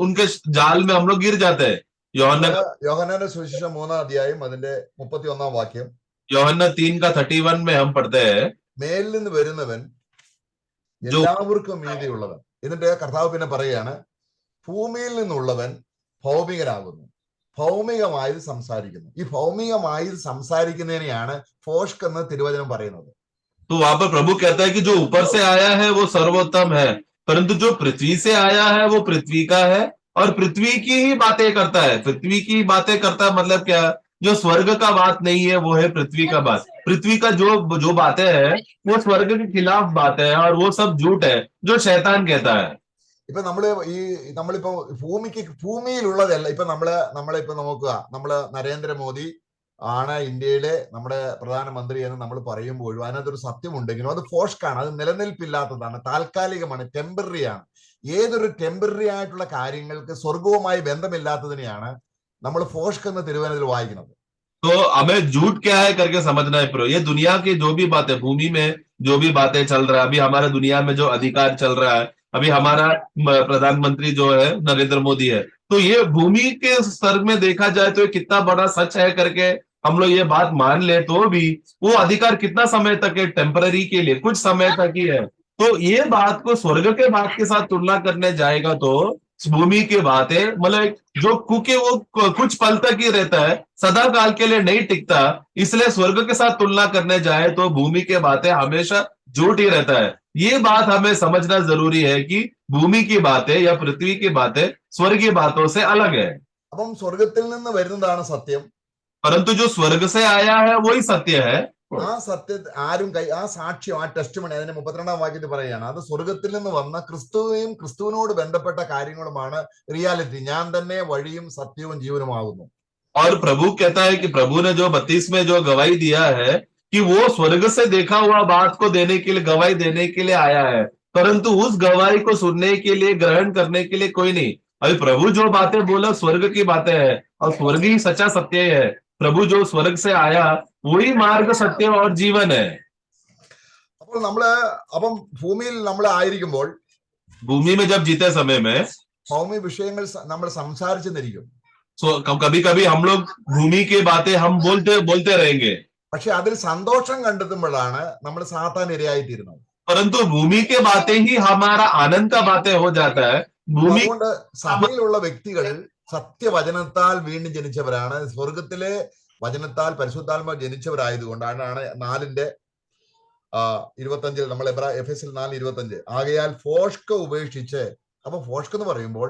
उनके जाल में हम लोग गिर जाते हैं. യോഹന്നാന്റെ സുവിശേഷം 3-ാം അധ്യായം അതിന്റെ 31-ാം വാക്യം. യോഹന്ന 3 का 31 में हम पढ़ते हैं, മേലിൽ നിന്ന് വരുന്നവൻ എല്ലാവർക്കും മീതിയുള്ളവൻ. എന്നിട്ട് കർത്താവ് പിന്നെ പറയുകയാണ്, ഭൂമിയിൽ നിന്നുള്ളവൻ ഭൗമികനാകുന്നു, ഭൗമികമായത് സംസാരിക്കുന്നു. ഈ ഭൗമികമായത് സംസാരിക്കുന്നതിനെയാണ് ഫോഷ്ക്ക് എന്ന് തിരുവചനം പറയുന്നത്. तो वहां पर प्रभु कहता है कि जो ऊपर से आया है वो सर्वोत्तम है, परंतु जो पृथ्वी से आया है वो पृथ्वी का है और पृथ्वी की ही बातें करता है. पृथ्वी की बातें करता है मतलब क्या, जो स्वर्ग का बात नहीं है वो है पृथ्वी का बात. पृथ्वी का जो बातें है वो स्वर्ग के खिलाफ बात है और वो सब झूठ है जो शैतान कहता है. ഇപ്പൊ നമ്മളിപ്പോ ഭൂമിയിലുള്ളതല്ല. ഇപ്പൊ നമ്മളിപ്പോ നോക്കുക, നരേന്ദ്രമോദി ആണ് ഇന്ത്യയിലെ നമ്മുടെ പ്രധാനമന്ത്രി എന്ന് നമ്മൾ പറയുമ്പോഴും അതിനകത്തൊരു സത്യമുണ്ടെങ്കിലും അത് ഫോഷ്ക്കാണ്, അത് നിലനിൽപ്പില്ലാത്തതാണ്, താൽക്കാലികമാണ്, ടെമ്പററി ആണ്. ഏതൊരു ടെമ്പററി ആയിട്ടുള്ള കാര്യങ്ങൾക്ക് സ്വർഗവുമായി ബന്ധമില്ലാത്തതിനെയാണ് നമ്മൾ ഫോഷ്ക്ക് എന്ന തിരുവചനത്തിൽ വായിക്കുന്നത്. तो हमें झूठ क्या है करके समझना है प्रो. ये दुनिया की जो भी बातें, भूमि में जो भी बातें चल रहा है, अभी हमारे दुनिया में जो अधिकार चल रहा है, अभी हमारा प्रधानमंत्री जो है नरेंद्र मोदी है, तो ये भूमि के स्तर में देखा जाए तो ये कितना बड़ा सच है करके हम लोग ये बात मान ले, तो भी वो अधिकार कितना समय तक है, टेम्पररी के लिए कुछ समय तक ही है. तो ये बात को स्वर्ग के बात के साथ तुलना करने जाएगा तो भूमि की बातें मतलब जो क्योंकि वो कुछ पल तक ही रहता है, सदा काल के लिए नहीं टिकता, इसलिए स्वर्ग के साथ तुलना करने जाए तो भूमि की बातें हमेशा झूठ ही रहता है. ये बात हमें समझना जरूरी है कि भूमि की बातें या पृथ्वी की बातें स्वर्गीय बातों से अलग है. അപ്പം സ്വർഗത്തിൽ നിന്ന് വരുന്നതാണ് സത്യം, परंतु जो स्वर्ग से आया है वही सत्य है. ആ സത്യ ആരും ആ സാക്ഷ്യം, ആ ടെസ്റ്റ് മണി, അതിന്റെ 32-ാം വാക്യത്തിൽ പറയുകയാണ്, അത് സ്വർഗത്തിൽ നിന്ന് വന്ന ക്രിസ്തുവും ക്രിസ്തുവിനോട് ബന്ധപ്പെട്ട കാര്യങ്ങളുമാണ് റിയാലിറ്റി. ഞാൻ തന്നെ വഴിയും സത്യവും ജീവനുമാകുന്നു. और प्रभु कहता है कि प्रभु ने जो 32 में जो गवाही दिया है कि वो स्वर्ग से देखा हुआ बात को देने के लिए, गवाही देने के लिए आया है, परंतु उस गवाही को सुनने के लिए, ग्रहण करने के लिए कोई नहीं। अभी प्रभु जो बातें बोला स्वर्ग की बातें हैं, और स्वर्ग ही सच्चा सत्य है। प्रभु जो स्वर्ग से आया वही मार्ग, सत्य और जीवन है। അപ്പോൾ അപ്പം ഭൂമിയിൽ നമ്മൾ ആയിരിക്കുമ്പോൾ भूमि में जब जीते समय में ഭൗമിക വിഷയങ്ങൾ നമ്മൾ സംസാരിച്ചെന്നിരിക്കും. कभी कभी हम लोग भूमि की बातें हम बोलते रहेंगे, പക്ഷെ അതിൽ സന്തോഷം കണ്ടെത്തുമ്പോഴാണ് നമ്മൾ സാത്താൻ ഇരയായിത്തീരുന്നത്. परंतु भूमि के बातें ही हमारा आनंद का बातें हो जाता है। भूमि അതുകൊണ്ട് സഭയിലുള്ള വ്യക്തികൾ സത്യവചനത്താൽ വീണ്ടും ജനിച്ചവരാണ്. സ്വർഗത്തിലെ വചനത്താൽ പരിശുദ്ധാത്മ ജനിച്ചവരായതുകൊണ്ടാണ് 4:25 നമ്മൾ എഫെസ്യർ 4:25 ആകയാൽ ഫോഷ്ക ഉപേക്ഷിച്ച്, അപ്പൊ ഫോഷ്ക എന്ന് പറയുമ്പോൾ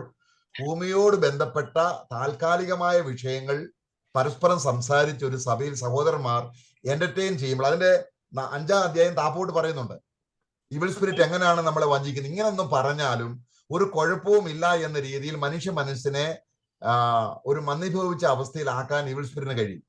ഭൂമിയോട് ബന്ധപ്പെട്ട താൽക്കാലികമായ വിഷയങ്ങൾ പരസ്പരം സംസാരിച്ച് ഒരു സഭയിൽ സഹോദരന്മാർ എന്റർടൈൻ ചെയ്യുമ്പോൾ, അതിന്റെ 5-ാം അധ്യായം താപ്പോട്ട് പറയുന്നുണ്ട് ഇവിൾ സ്പിരിറ്റ് എങ്ങനെയാണ് നമ്മളെ വഞ്ചിക്കുന്നത്. ഇങ്ങനൊന്നും പറഞ്ഞാലും ഒരു കുഴപ്പവും ഇല്ല എന്ന രീതിയിൽ മനുഷ്യ മനസ്സിനെ ഒരു മന്ദീഭവിച്ച അവസ്ഥയിലാക്കാൻ ഇവിൾ സ്പിരിറ്റിന് കഴിയും.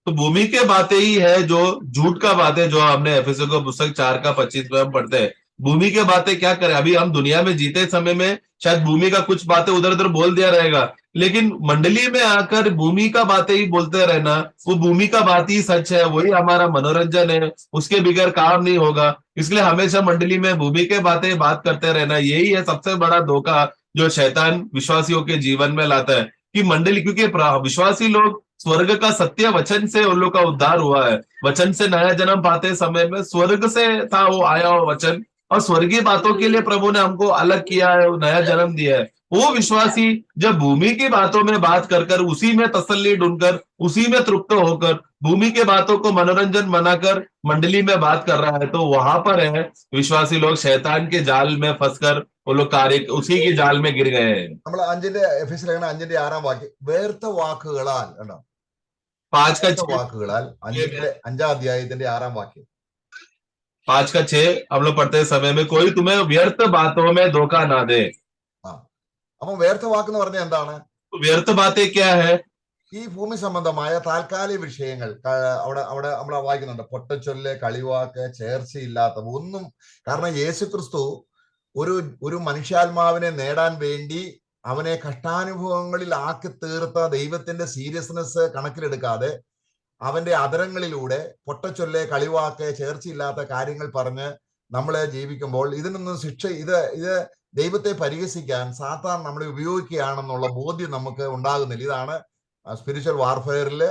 तो भूमि के बातें ही है जो झूठ का बातें, जो हमने एफएसओ को पुस्तक 4:25 में हम पढ़ते हैं। भूमि के बातें क्या करें, अभी हम दुनिया में जीते समय में शायद भूमि का कुछ बातें उधर उधर बोल दिया रहेगा, लेकिन मंडली में आकर भूमि का बातें ही बोलते रहना, वो भूमि का बात ही सच है, वही हमारा मनोरंजन है, उसके बगैर काम नहीं होगा। इसलिए हमेशा मंडली में भूमि के बातें बात करते रहना, यही है सबसे बड़ा धोखा जो शैतान विश्वासियों के जीवन में लाता है। कि मंडली, क्योंकि विश्वासी लोग स्वर्ग का सत्य वचन से उन लोग का उद्धार हुआ है, वचन से नया जन्म पाते समय में स्वर्ग से था वो आया हुआ वचन, और स्वर्गीय बातों के लिए प्रभु ने हमको अलग किया है, नया जन्म दिया है। वो विश्वासी जब भूमि की बातों में बात कर कर, उसी में तसल्ली ढूंढकर, उसी में तृप्त होकर, भूमि के बातों को मनोरंजन बनाकर मंडली में बात कर रहा है, तो वहां पर है विश्वासी लोग शैतान के जाल में फंसकर वो लोग कार्य उसी के जाल में गिर गए हैं। നമ്മൾ 5:6 വാക്യം വേർത്ത വാക്കുകളാൽ കണ്ടോ, 5:6 വാക്കുകളാൽ 5-ാം അധ്യായത്തിന്റെ 6-ാം വാക്യം 5:6 हम लोग पढ़ते समय में कोई तुम्हें व्यर्थ बातों में धोखा ना दे। അപ്പൊ വേർത്ത വാക്ക് എന്ന് പറഞ്ഞാൽ എന്താണ്? व्यर्थ बातें क्या है? ഈ ഭൂമി സംബന്ധമായ താൽക്കാലിക വിഷയങ്ങൾ അവിടെ നമ്മൾ വായിക്കുന്നുണ്ട്. പൊട്ടച്ചൊല്ല്, കളിവാക്ക്, ചേർച്ചയില്ലാത്ത ഒന്നും. കാരണം യേശുക്രിസ്തു ഒരു മനുഷ്യാത്മാവിനെ നേടാൻ വേണ്ടി അവനെ കഷ്ടാനുഭവങ്ങളിൽ ആക്കി തീർത്ത ദൈവത്തിന്റെ സീരിയസ്നെസ് കണക്കിലെടുക്കാതെ അവന്റെ അധരങ്ങളിലൂടെ പൊട്ടച്ചൊല്ല്, കളിവാക്ക്, ചേർച്ചയില്ലാത്ത കാര്യങ്ങൾ പറഞ്ഞ് നമ്മളെ ജീവിക്കുമ്പോൾ ഇതിനൊന്നും ശിക്ഷ, ഇത് ദൈവത്തെ പരിഹസിക്കാൻ സാത്താൻ നമ്മളെ ഉപയോഗിക്കുകയാണെന്നുള്ള ബോധ്യം നമുക്ക് ഉണ്ടാകുന്നില്ല. ഇതാണ് സ്പിരിച്വൽ വാർഫെയറിൽ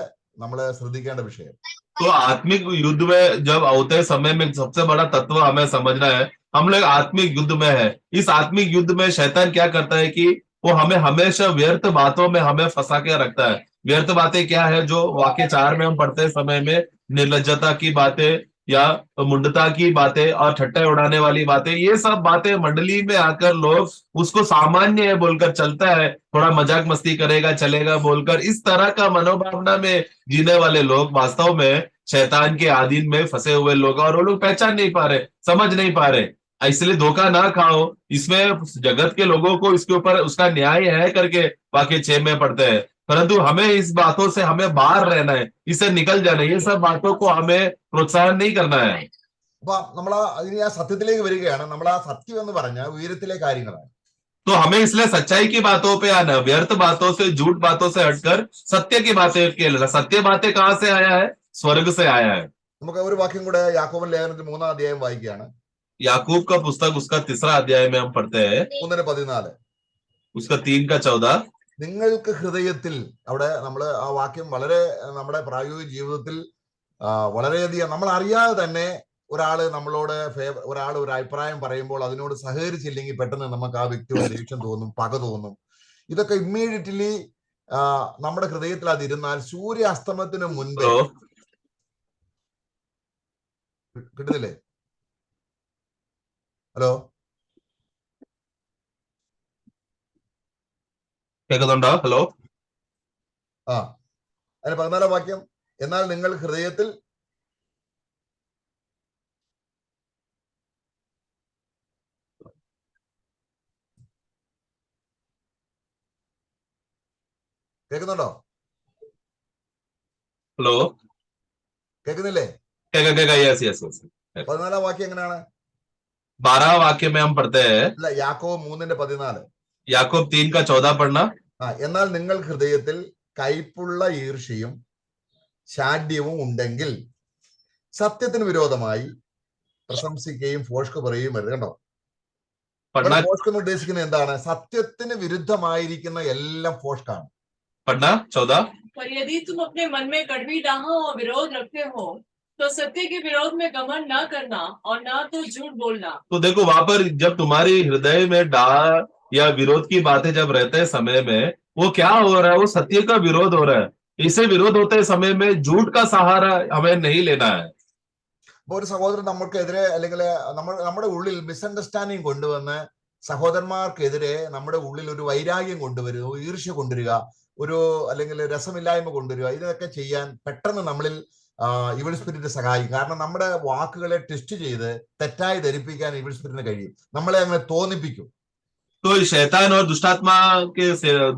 നമ്മൾ ശ്രദ്ധിക്കേണ്ട വിഷയം. तो आत्मिक युद्ध में जब होते समय में सबसे बड़ा तत्व हमें समझना है, हम लोग आत्मिक युद्ध में है। इस आत्मिक युद्ध में शैतान क्या करता है कि वो हमें हमेशा व्यर्थ बातों में हमें फंसा के रखता है। व्यर्थ बातें क्या है, जो वाक्य 4 में हम पढ़ते समय में निर्लज्जता की बातें या मुंडता की बातें और ठट्टे उड़ाने वाली बातें, ये सब बातें मंडली में आकर लोग उसको सामान्य है बोलकर चलता है, थोड़ा मजाक मस्ती करेगा चलेगा बोलकर, इस तरह का मनोभावना में जीने वाले लोग वास्तव में शैतान के अधीन में फंसे हुए लोग, और वो लोग पहचान नहीं पा रहे, समझ नहीं पा रहे। इसलिए धोखा ना खाओ, इसमें जगत के लोगों को इसके ऊपर उसका न्याय है करके वाक्य 6 में पढ़ते हैं, परंतु हमें इस बातों से हमें बाहर रहना है, इससे निकल जाना है, ये सब बातों को हमें प्रोत्साहन नहीं करना है। അപ്പൊ നമ്മൾ ഇനി ആ സത്യത്തിലേക്ക് വരികയാണ്. നമ്മൾ ആ സത്യം എന്ന് പറഞ്ഞ ഉയരത്തിലെ കാര്യങ്ങളാണ്. तो हमें इसलिए सच्चाई की बातों पे आना, व्यर्थ बातों से, झूठ बातों से हटकर सत्य की बातें के लिए। सत्य बातें कहां से आया है? स्वर्ग से आया है। നമുക്ക് ഒരു വാക്യം കൂടെ യാക്കോബൻ ലേഖനത്തിൽ 3-ാം അധ്യായം വായിക്കുകയാണ്. याकूब का पुस्तक उसका 3रा अध्याय में हम पढ़ते हैं, 3:14 उसका 3:14 നിങ്ങൾക്ക് ഹൃദയത്തിൽ, അവിടെ നമ്മൾ ആ വാക്യം വളരെ നമ്മുടെ പ്രായോഗിക ജീവിതത്തിൽ വളരെയധികം നമ്മൾ അറിയാതെ തന്നെ ഒരാൾ ഒരു അഭിപ്രായം പറയുമ്പോൾ അതിനോട് സഹകരിച്ചില്ലെങ്കിൽ പെട്ടെന്ന് നമുക്ക് ആ വ്യക്തിയോട് ദേഷ്യം തോന്നും, പക തോന്നും. ഇതൊക്കെ ഇമ്മീഡിയറ്റ്ലി നമ്മുടെ ഹൃദയത്തിൽ അതിരുന്നാൽ സൂര്യാസ്തമത്തിന് മുൻപേ കിട്ടുന്നില്ലേ? ഹലോ കേൾക്കുന്നുണ്ടോ? ഹലോ. അതിന് 14-ാം വാക്യം, എന്നാൽ നിങ്ങൾ ഹൃദയത്തിൽ കേൾക്കുന്നുണ്ടോ? हेलो, കേൾക്കുന്നില്ലേ? Yes yes yes. 14 വാക്യം എങ്ങനെയാണ്? 12 वाक्य में हम पढ़ते हैं, അല്ല, യാക്കോബ് 3:14. याकूब 3 का 14 पढ़ना। എന്നാൽ നിങ്ങൾ ഹൃദയത്തിൽ കയ്പുള്ള ഈർഷ്യയും ശാഠ്യവും ഉണ്ടെങ്കിൽ സത്യത്തിന് വിരോധമായി പ്രശംസിക്കുകയും ഫോഷ്ക്ക് പറയുകയും വരുത്. കണ്ടോ? ഇവിടെ पढ़ना ഫോഷ്ക്ക് എന്ന് ഉദ്ദേശിക്കുന്നത് എന്താണ്? സത്യത്തിന് വിരുദ്ധമായിരിക്കുന്ന എല്ലാം ഫോഷ്ക്കാണ്. पढ़ना 14। पर यदि तुम अपने मन में कड़वी डाहों और विरोध रखते हो तो सत्य के विरोध में घमंड ना करना और ना तो झूठ बोलना। तो देखो वहां पर जब तुम्हारी हृदय में डाह या विरोध की बातें जब रहते समय में, वो क्या हो रहा है? वो सत्य का विरोध हो रहा है। इसे विरोध होते समय में झूठ का सहारा हमें नहीं लेना है। അപ്പൊ ഒരു സഹോദരൻ നമ്മൾക്കെതിരെ അല്ലെങ്കിൽ നമ്മുടെ ഉള്ളിൽ മിസ്അണ്ടർസ്റ്റാൻഡിങ് കൊണ്ടുവന്ന് സഹോദരന്മാർക്കെതിരെ നമ്മുടെ ഉള്ളിൽ ഒരു വൈരാഗ്യം കൊണ്ടുവരിക, ഈർഷ്യ കൊണ്ടുവരിക, ഒരു അല്ലെങ്കിൽ രസമില്ലായ്മ കൊണ്ടുവരിക, ഇതൊക്കെ ചെയ്യാൻ പെട്ടെന്ന് നമ്മളിൽ ഇവിൾ സ്പിരിറ്റ് സഹായിക്കും. കാരണം നമ്മുടെ വാക്കുകളെ ടെസ്റ്റ് ചെയ്ത് തെറ്റായി ധരിപ്പിക്കാൻ ഇവിൾ സ്പിരിറ്റിന് കഴിയും. നമ്മളെ അങ്ങനെ തോന്നിപ്പിക്കും. तो शैतान और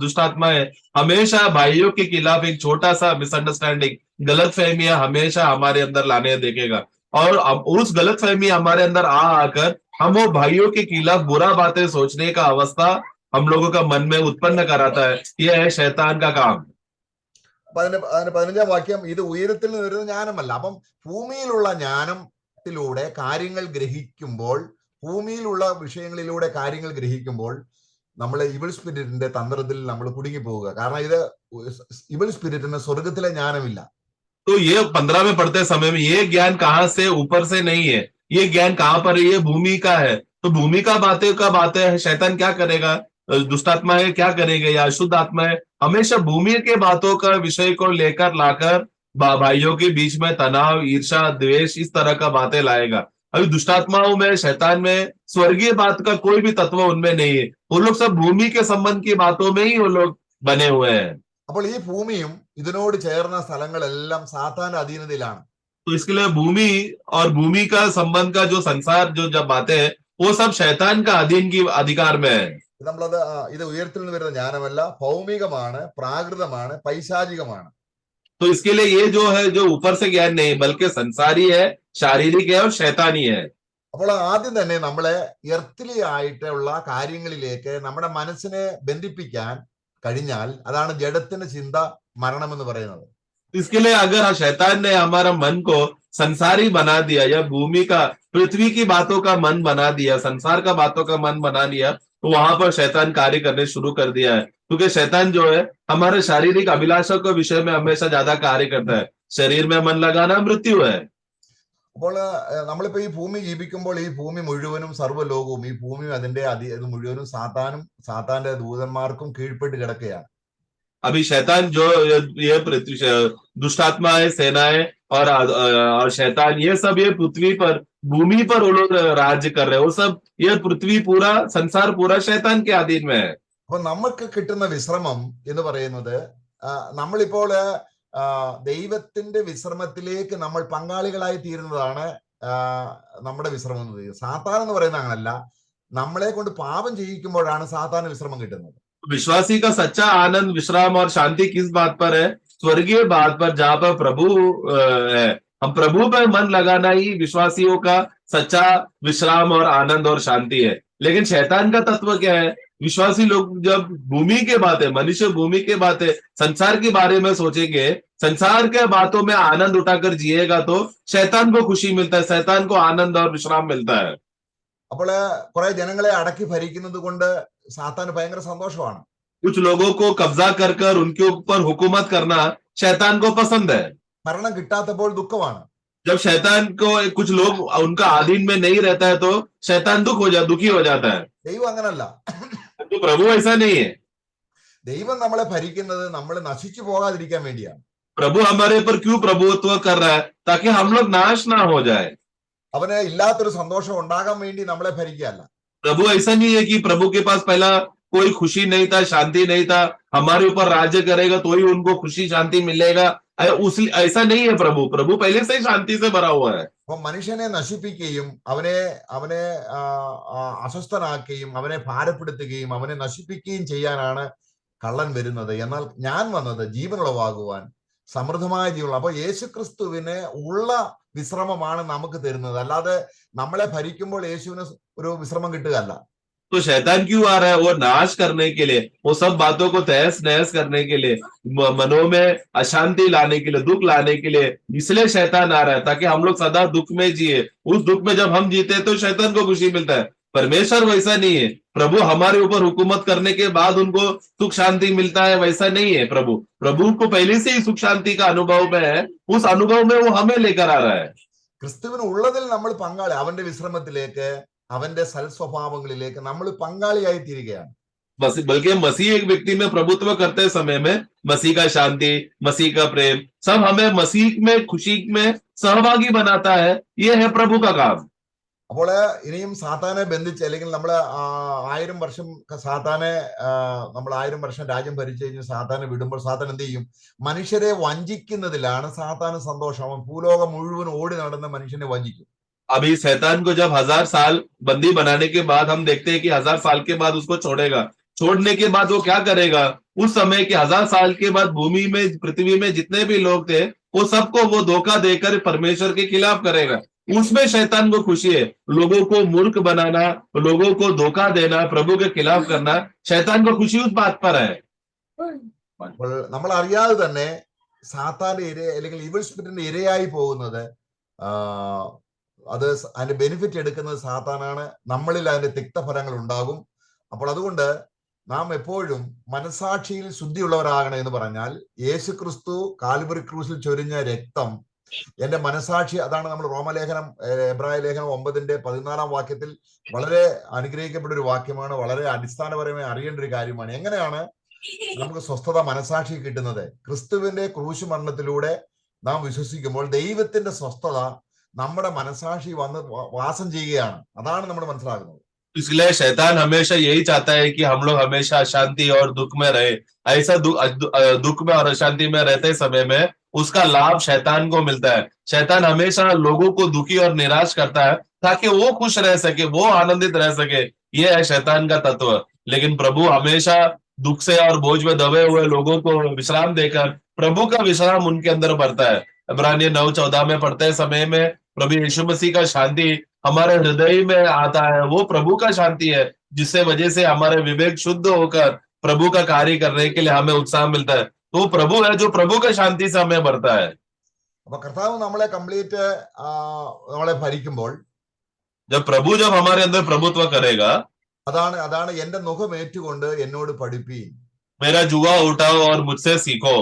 दुष्टात्माएं हमेशा भाइयों के खिलाफ एक छोटा सा मिसअंडरस्टैंडिंग, गलत फहमियां हमेशा हमारे अंदर लाने देखेगा, और उस गलत फहमी हमारे अंदर आकर हम वो भाइयों के खिलाफ बुरा बातें सोचने का अवस्था हम लोगों का मन में उत्पन्न कराता है। यह है शैतान का काम। അതിന് 15-ാം വാക്യം, ഇത് ഉയരത്തിൽ നിന്ന് വരുന്ന ജ്ഞാനമല്ല. അപ്പം ഭൂമിയിലുള്ള ജ്ഞാനത്തിലൂടെ കാര്യങ്ങൾ ഗ്രഹിക്കുമ്പോൾ, ഭൂമിയിലുള്ള വിഷയങ്ങളിലൂടെ കാര്യങ്ങൾ ഗ്രഹിക്കുമ്പോൾ നമ്മൾ ഇവിൾ സ്പിരിറ്റിന്റെ തന്ത്രത്തിൽ നമ്മൾ കുടുങ്ങി പോവുക. കാരണം ഇത് ഇവിൾ സ്പിരിറ്റിന് സ്വർഗത്തിലെ ജ്ഞാനമില്ല. तो ये 15 में पढ़ते समय में ये ज्ञान कहाँ से, ऊपर से नहीं है। ये ज्ञान कहाँ पर है? ये भूमि का है। तो भूमि का बातें है। शैतान क्या करेगा? दुष्टात्मा है क्या करेगा? या अशुद्ध आत्मा है, हमेशा भूमि के बातों का विषय को लेकर लाकर भाइयों के बीच में तनाव, ईर्षा, द्वेष, इस तरह का बातें लाएगा। अभी दुष्टात्माओं में, शैतान में स्वर्गीय बात का कोई भी तत्व उनमें नहीं है। वो लोग सब भूमि के संबंध की बातों में ही वो लोग बने हुए हैं। അപ്പോൾ ഈ ഭൂമിയും ഇതിനോട് ചേർന്ന സ്ഥലങ്ങളെല്ലാം സാത്താന്റെ അധീനതയിലാണ്. तो इसके लिए भूमि और भूमि का संबंध का जो संसार जो जब बातें हैं, वो सब शैतान का अधीन की अधिकार में है। നമ്മളത് ഇത് ഉയരത്തിൽ നിന്ന് വരുന്ന ജ്ഞാനമല്ല, ഭൗമികമാണ്, പ്രാകൃതമാണ്, പൈശാചികമാണ്. तो इसके लिए ये जो है, जो ऊपर से ज्ञान नहीं बल्कि संसारी है, शारीरिक है और शैतानी है। അപ്പോൾ ആദ്യം തന്നെ നമ്മളെ എർത്തിലി ആയിട്ടുള്ള കാര്യങ്ങളിലേക്ക് നമ്മുടെ മനസ്സിനെ ബന്ധിപ്പിക്കാൻ കഴിഞ്ഞാൽ അതാണ് ജഡത്തിന്റെ ചിന്ത മരണം എന്ന് പറയുന്നത്. इसके लिए अगर शैतान ने हमारा मन को संसारी बना दिया, या भूमि का, पृथ्वी की बातों का मन बना दिया, संसार का बातों का मन बना लिया, तो वहां पर शैतान कार्य करने शुरू कर दिया है। क्योंकि शैतान जो है हमारे शारीरिक अभिलाषा के विषय में हमेशा ज्यादा कार्य करता है। शरीर में मन लगाना मृत्यु है। അപ്പോൾ നമ്മളിപ്പോ ഈ ഭൂമി ജീവിക്കുമ്പോൾ ഈ ഭൂമി മുഴുവനും സർവ്വലോകവും, ഈ ഭൂമി അതിന്റെ ഇത് മുഴുവനും സാത്താനും സാത്താന്റെ ദൂതന്മാർക്കും കീഴ്പ്പെട്ട് കിടക്കുകയാണ്. अभी शैतान जो ये पृथ्वी, दुष्टात्माएं, सेनाएं और शैतान, ये सब ये पृथ्वी पर, भूमि पर वो लोग राज्य कर रहे हैं। वो सब, ये पृथ्वी पूरा, संसार पूरा शैतान के अधीन में है। അപ്പൊ നമുക്ക് കിട്ടുന്ന വിശ്രമം എന്ന് പറയുന്നത് നമ്മളിപ്പോൾ ദൈവത്തിന്റെ വിശ്രമത്തിലേക്ക് നമ്മൾ പങ്കാളികളായി തീരുന്നതാണ് നമ്മുടെ വിശ്രമം എന്ന് പറയുന്നത്. സാത്താൻ എന്ന് പറയുന്നത് അങ്ങനല്ല. നമ്മളെ കൊണ്ട് പാപം ചെയ്യിക്കുമ്പോഴാണ് സാത്താന് വിശ്രമം കിട്ടുന്നത്. विश्वासी का सच्चा आनंद, विश्राम और शांति किस बात पर है? स्वर्गीय बात पर, जहां पर प्रभु है। हम प्रभु पर मन लगाना ही विश्वासियों का सच्चा विश्राम और आनंद और शांति है। लेकिन शैतान का तत्व क्या है? विश्वासी लोग जब भूमि के बातें, मनुष्य भूमि के बातें, संसार के बारे में सोचेंगे, संसार के बातों में आनंद उठाकर जिएगा, तो शैतान को खुशी मिलता है, शैतान को आनंद और विश्राम मिलता है। അപ്പോൾ കുറെ ജനങ്ങളെ അടക്കി ഭരിക്കുന്നത് കൊണ്ട് സാത്താന് ഭയങ്കര സന്തോഷമാണ്. कुछ लोगों को कब्जा कर कर उनके ऊपर हुकूमत करना शैतान को पसंद है। ഭരണം കിട്ടാത്തപ്പോൾ ദുഃഖമാണ്. जब शैतान को कुछ लोग उनका अधीन में नहीं रहता है, तो शैतान दुखी हो जाता है। ദൈവം അങ്ങനല്ല. तो प्रभु ऐसा नहीं है। ദൈവം നമ്മളെ ഭരിക്കുന്നത് നമ്മൾ നശിച്ചു പോകാതിരിക്കാൻ വേണ്ടിയാണ്. प्रभु हमारे ऊपर क्यों प्रभुत्व कर रहा है? ताकि हम लोग नाश ना हो जाए। അവന് ഇല്ലാത്തൊരു സന്തോഷം ഉണ്ടാകാൻ വേണ്ടി നമ്മളെ ഭരിക്കുകയല്ല. प्रभु ऐसा नहीं है कि प्रभु के पास पहला कोई खुशी नहीं था, शांति नहीं था, हमारे ऊपर राज्य करेगा तो ही उनको खुशी शांति मिलेगा, ऐसा नहीं है। प्रभु पहले से ही शांति से भरा हुआ है। അപ്പൊ മനുഷ്യനെ നശിപ്പിക്കുകയും അവനെ അസ്വസ്ഥനാക്കുകയും അവനെ ഭാരപ്പെടുത്തുകയും അവനെ നശിപ്പിക്കുകയും ചെയ്യാനാണ് കള്ളൻ വരുന്നത്, എന്നാൽ ഞാൻ വന്നത് ജീവനുളവാകുവാൻ, സമൃദ്ധമായ ജീവൻ. അപ്പൊ യേശുക്രിസ്തുവിന് ഉള്ള വിശ്രമമാണ് നമുക്ക് തരുന്നത്, അല്ലാതെ നമ്മളെ ഭരിക്കുമ്പോൾ യേശുവിന് ഒരു വിശ്രമം കിട്ടുകയല്ല. तो शैतान क्यों आ रहा है? वो नाश करने के लिए, वो सब बातों को तहस नहस करने के लिए, मनों में अशांति लाने के लिए, दुख लाने के लिए, इसलिए शैतान आ रहा है, ताकि हम लोग सदा दुख में जिए। उस दुख में जब हम जीते हैं तो शैतान को खुशी मिलता है। परमेश्वर वैसा नहीं है। प्रभु हमारे ऊपर हुकूमत करने के बाद उनको सुख शांति मिलता है, वैसा नहीं है। प्रभु को पहले से ही सुख शांति का अनुभव में है, उस अनुभव में वो हमें लेकर आ रहा है। ക്രിസ്തുവിന് ഉള്ളതിൽ നമ്മൾ പങ്കാളി, അവന്റെ വിശ്രമത്തിലേക്ക്, അവന്റെ സൽസ്വഭാവങ്ങളിലേക്ക് നമ്മൾ പങ്കാളിയായി തീരുകയാണ്. बल्कि मसीह एक व्यक्ति में प्रभुत्व करते समय में मसीह का शांति, मसीह का प्रेम, सब हमें मसीह में खुशी में सहभागी बनाता है। ये है प्रभु का काम। അപ്പോൾ ഇനിയും സാത്താനെ ബന്ധിച്ച്, അല്ലെങ്കിൽ നമ്മൾ 1000 വർഷം സാത്താനെ നമ്മൾ 1000 വർഷം രാജ്യം ഭരിച്ചു കഴിഞ്ഞ് സാത്താനെ വിടുമ്പോൾ സാത്താൻ എന്ത് ചെയ്യും? മനുഷ്യരെ വഞ്ചിക്കുന്നതിലാണ് സാത്താന് സന്തോഷം. അവൻ ഭൂലോകം മുഴുവൻ ഓടി നടന്ന് മനുഷ്യനെ വഞ്ചിക്കും. अभी शैतान को जब 1000 साल बंदी बनाने के बाद हम देखते हैं कि 1000 साल के बाद उसको छोड़ेगा। छोड़ने के बाद वो क्या करेगा? उस समय के 1000 साल के बाद भूमि में, पृथ्वी में जितने भी लोग थे, वो सबको वो धोखा देकर परमेश्वर के खिलाफ करेगा। उसमें शैतान को खुशी है। लोगों को मूर्ख बनाना, लोगों को धोखा देना, प्रभु के खिलाफ करना, शैतान को खुशी उस बात पर है। അപ്പോൾ നമ്മൾ അറിയാതെ തന്നെ സാത്താന്റെ ഇര, അല്ലെങ്കിൽ ഈവിൾ സ്പിരിറ്റിന്റെ ഇരയായി പോകുന്നത്, അത് അതിന്റെ ബെനിഫിറ്റ് എടുക്കുന്നത് സാത്താനാണ്. നമ്മളിൽ അതിന്റെ തിക്തഫലങ്ങൾ ഉണ്ടാകും. അപ്പോൾ അതുകൊണ്ട് നാം എപ്പോഴും മനസാക്ഷിയിൽ ശുദ്ധിയുള്ളവരാകണം എന്ന് പറഞ്ഞാൽ, യേശു ക്രിസ്തു കാൽവരി ക്രൂസിൽ ചൊരിഞ്ഞ രക്തം എന്റെ മനസാക്ഷി, അതാണ് നമ്മൾ റോമലേഖനം, എബ്രായ ലേഖനം 9:14 വാക്യത്തിൽ വളരെ അനുഗ്രഹിക്കപ്പെട്ട ഒരു വാക്യമാണ്. വളരെ അടിസ്ഥാനപരമായി അറിയേണ്ട ഒരു കാര്യമാണ്. എങ്ങനെയാണ് നമുക്ക് സ്വസ്ഥത മനസാക്ഷി കിട്ടുന്നത്? ക്രിസ്തുവിന്റെ ക്രൂശ് മരണത്തിലൂടെ നാം വിശ്വസിക്കുമ്പോൾ ദൈവത്തിന്റെ സ്വസ്ഥത നമ്മുടെ മനസാക്ഷി വന്ന് വാസം ചെയ്യുകയാണ്. അതാണ് നമ്മൾ മനസ്സിലാക്കുന്നത്. इसलिए शैतान हमेशा यही चाहता है कि हम लोग हमेशा अशांति और दुख में रहे। ऐसा दुख में और अशांति में रहते समय में उसका लाभ शैतान को मिलता है। शैतान हमेशा लोगों को दुखी और निराश करता है ताकि वो खुश रह सके, वो आनंदित रह सके। ये है शैतान का तत्व। लेकिन प्रभु हमेशा दुख से और बोझ में दबे हुए लोगों को विश्राम देकर प्रभु का विश्राम उनके अंदर भरता है। इब्रानियों 9:14 में पढ़ते समय में प्रभु यीशु मसीह का शांति हमारे हृदय में आता है। वो प्रभु का शांति है, जिससे वजह से हमारे विवेक शुद्ध होकर प्रभु का कार्य करने के लिए हमें उत्साह मिलता है। तो प्रभु है जो प्रभु का शांति से हमें भरता है। അപ്പൊ കർത്താവ് നമ്മളെ കംപ്ലീറ്റ് നമ്മളെ ഭരിക്കുമ്പോൾ, जब हमारे अंदर प्रभुत्व करेगा, അതാണ് എന്റെ മുഖം ഏറ്റുകൊണ്ട് എന്നോട് പഠിപ്പീൻ, मेरा जुआ उठाओ और मुझसे सीखो।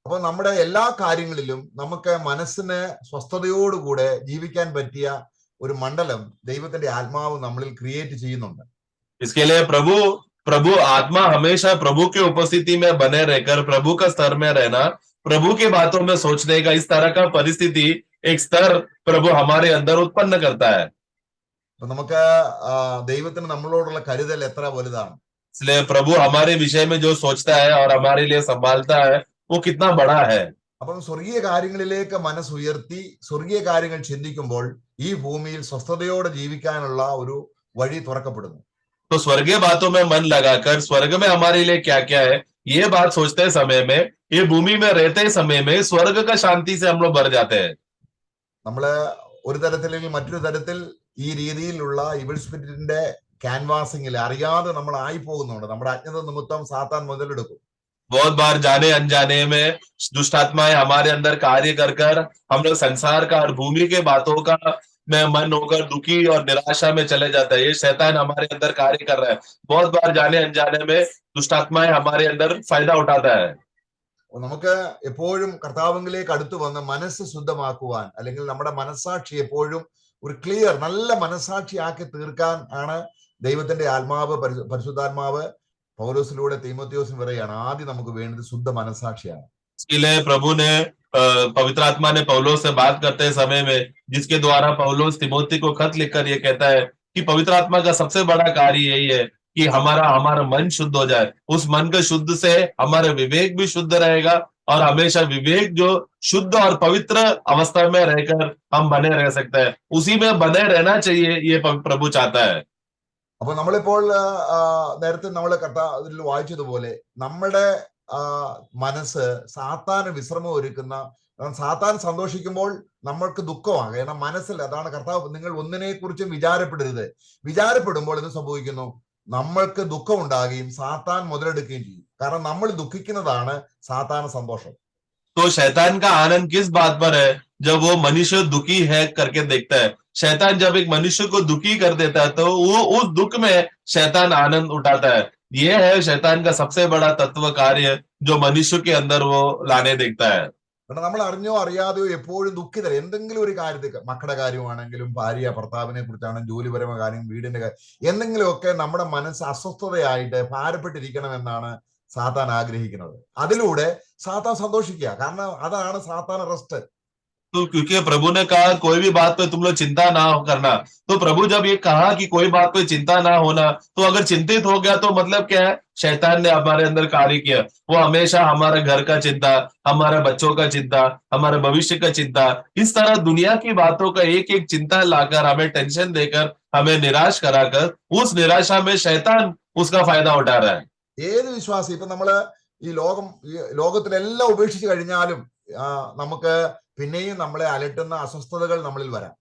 അപ്പൊ നമ്മുടെ എല്ലാ കാര്യങ്ങളിലും നമുക്ക് മനസ്സിന് സ്വസ്ഥതയോടുകൂടെ ജീവിക്കാൻ പറ്റിയ ഒരു മണ്ഡലം ദൈവത്തിന്റെ ആത്മാവ് നമ്മളിൽ ക്രിയേറ്റ് ചെയ്യുന്നുണ്ട്. इसके लिए प्रभु आत्मा हमेशा प्रभु की उपस्थिति में बने रहकर प्रभु का स्तर में रहना, प्रभु की बातों में सोचने का, इस तरह का परिस्थिति, एक स्तर प्रभु हमारे अंदर उत्पन्न करता है। അപ്പൊ നമുക്ക് ദൈവത്തിന് നമ്മളോടുള്ള കരുതൽ എത്ര വലുതാണ്. इसलिए प्रभु हमारे विषय में जो सोचता है और हमारे लिए संभालता है, वो कितना बड़ा है। അപ്പം സ്വർഗീയ കാര്യങ്ങളിലേക്ക് മനസ്സുയർത്തി സ്വർഗീയ കാര്യങ്ങൾ ചിന്തിക്കുമ്പോൾ ഈ ഭൂമിയിൽ സ്വസ്ഥതയോടെ ജീവിക്കാനുള്ള ഒരു വഴി തുറക്കപ്പെടുന്നു. तो स्वर्गीय बातों में मन लगाकर स्वर्ग में हमारे लिए क्या क्या है, ये बात सोचते समय में, ये भूमि में रहते समय में स्वर्ग का शांति से हम लोग भर जाते हैं। നമ്മള് ഒരു തരത്തിലെങ്കിൽ മറ്റൊരു തരത്തിൽ ഈ രീതിയിലുള്ള ഇവിൾ സ്പിരിറ്റിന്റെ ക്യാൻവാസിംഗിൽ അറിയാതെ നമ്മൾ ആയി പോകുന്നുണ്ട്. നമ്മുടെ അജ്ഞത നിമിത്തം സാത്താൻ മുതലെടുക്കും. बहुत बार जाने अनजाने में दुष्ट आत्माएं हमारे अंदर कार्य कर हम लोग संसार का और भूमि के बातों का में मन होकर दुखी और निराशा में चले जाता है। ये शैतान हमारे अंदर कार्य कर रहा है। बहुत बार जाने अनजाने में दुष्ट आत्माएं हमारे अंदर फायदा उठाता है। നമുക്ക് എപ്പോഴും കർത്താവിലേക്ക് അടുത്തു വന്ന് മനസ്സ് ശുദ്ധമാക്കുവാൻ, അല്ലെങ്കിൽ നമ്മുടെ മനസ്സാക്ഷി എപ്പോഴും ഒരു ക്ലിയർ നല്ല മനസ്സാക്ഷിയാക്കി തീർക്കാൻ ആണ് ദൈവത്തിന്റെ ആത്മാവ്, പരിശുദ്ധാത്മാവ് പൗലോസിലൂടെ തീമോഥെയോസിന് പറയുകയാണ്, ആദ്യം നമുക്ക് വേണ്ടത് ശുദ്ധ മനസ്സാക്ഷിയാണ്. इसके लिए प्रभु ने, पवित्र आत्मा ने पौलोस से बात करते समय में, जिसके द्वारा पौलोस तिमोथी को खत लिखकर ये कहता है कि पवित्र आत्मा का सबसे बड़ा कार्य यही है कि हमारा मन शुद्ध हो जाए। उस मन के शुद्ध से हमारा विवेक भी शुद्ध रहेगा और हमेशा विवेक जो शुद्ध और पवित्र अवस्था में रहकर हम बने रह सकते हैं, उसी में बने रहना चाहिए, ये प्रभु चाहता है। അപ്പൊ നമ്മളിപ്പോൾ നേരത്തെ നമ്മൾ ഇതിൽ വായിച്ചതുപോലെ നമ്മുടെ മനസ്സ് സാത്താന് വിശ്രമം ഒരുക്കുന്ന, സാത്താൻ സന്തോഷിക്കുമ്പോൾ നമ്മൾക്ക് ദുഃഖമാണ്. കാരണം മനസ്സിൽ അതാണ് കർത്താവ്, നിങ്ങൾ ഒന്നിനെ കുറിച്ചും വിചാരപ്പെടരുത്. വിചാരപ്പെടുമ്പോൾ എന്ത് സംഭവിക്കുന്നു? നമ്മൾക്ക് ദുഃഖം ഉണ്ടാകുകയും സാത്താൻ മുതലെടുക്കുകയും ചെയ്യും. കാരണം നമ്മൾ ദുഃഖിക്കുന്നതാണ് സാത്താന് സന്തോഷം. तो शैतान का आनंद किस बात पर है? जब वो मनुष्य दुखी है करके देखता है। शैतान जब एक मनुष्य को दुखी कर देता है तो वो उस दुख में शैतान आनंद उठाता है। ये है शैतान का सबसे बड़ा तत्व कार्य जो मनुष्य के अंदर वो लाने देखता है। കാരണം നമ്മൾ അറിഞ്ഞോ അറിയാതെയോ എപ്പോഴും ദുഃഖിതർ, എന്തെങ്കിലും ഒരു കാര്യത്തിൽ, മക്കളുടെ കാര്യമാണെങ്കിലും, ഭാര്യ ഭർത്താവിനെ കുറിച്ചാണെങ്കിലും, ജോലിപരമായ കാര്യം, വീടിന്റെ കാര്യം, എന്തെങ്കിലുമൊക്കെ നമ്മുടെ മനസ്സ് അസ്വസ്ഥതയായിട്ട് ഭാരപ്പെട്ടിരിക്കണമെന്നാണ് സാത്താൻ ആഗ്രഹിക്കുന്നത്. അതിലൂടെ സാത്താൻ സന്തോഷിക്കുക. കാരണം അതാണ് സാത്താൻ റെസ്റ്റ്. तो क्योंकि प्रभु ने कहा कोई भी बात पे तुम लोग चिंता ना करना, तो प्रभु जब ये कहा कि कोई बात पे चिंता ना होना, तो अगर चिंतित हो गया तो मतलब क्या है? शैतान ने हमारे अंदर कार्य किया। वो हमेशा हमारे घर का चिंता, हमारे बच्चों का चिंता, हमारे भविष्य का चिंता, इस तरह दुनिया की बातों का एक एक चिंता लाकर हमें टेंशन देकर हमें निराश कराकर उस निराशा में शैतान उसका फायदा उठा रहा है। ഏത് വിശ്വാസി, ഇപ്പൊ നമ്മള് ഈ ലോകത്തിലെല്ലാം ഉപേക്ഷിച്ച് കഴിഞ്ഞാലും നമുക്ക് പിന്നെയും നമ്മളെ അലട്ടുന്ന അസ്വസ്ഥതകൾ നമ്മളിൽ വരാം.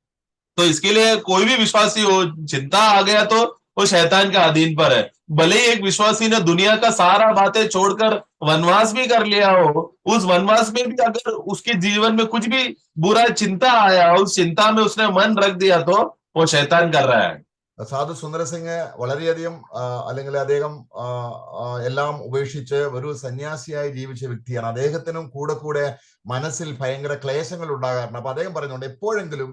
तो इसके लिए कोई भी विश्वासी हो, चिंता आ गया तो वो शैतान के अधीन पर है। भले ही एक विश्वासी ने दुनिया का सारा बातें छोड़कर वनवास भी कर लिया हो, उस वनवास में भी अगर उसके जीवन में कुछ भी बुरा चिंता आया, उस चिंता में उसने मन रख दिया तो वो शैतान कर रहा है। സാധു സുന്ദര സിംഗ് വളരെയധികം അല്ലെങ്കിൽ അദ്ദേഹം എല്ലാം ഉപേക്ഷിച്ച് ഒരു സന്യാസിയായി ജീവിച്ച വ്യക്തിയാണ്. അദ്ദേഹത്തിനും കൂടെ മനസ്സിൽ ഭയങ്കര ക്ലേശങ്ങൾ ഉണ്ടാകാറുണ്ട്. അപ്പൊ അദ്ദേഹം പറയുന്നുണ്ട്, എപ്പോഴെങ്കിലും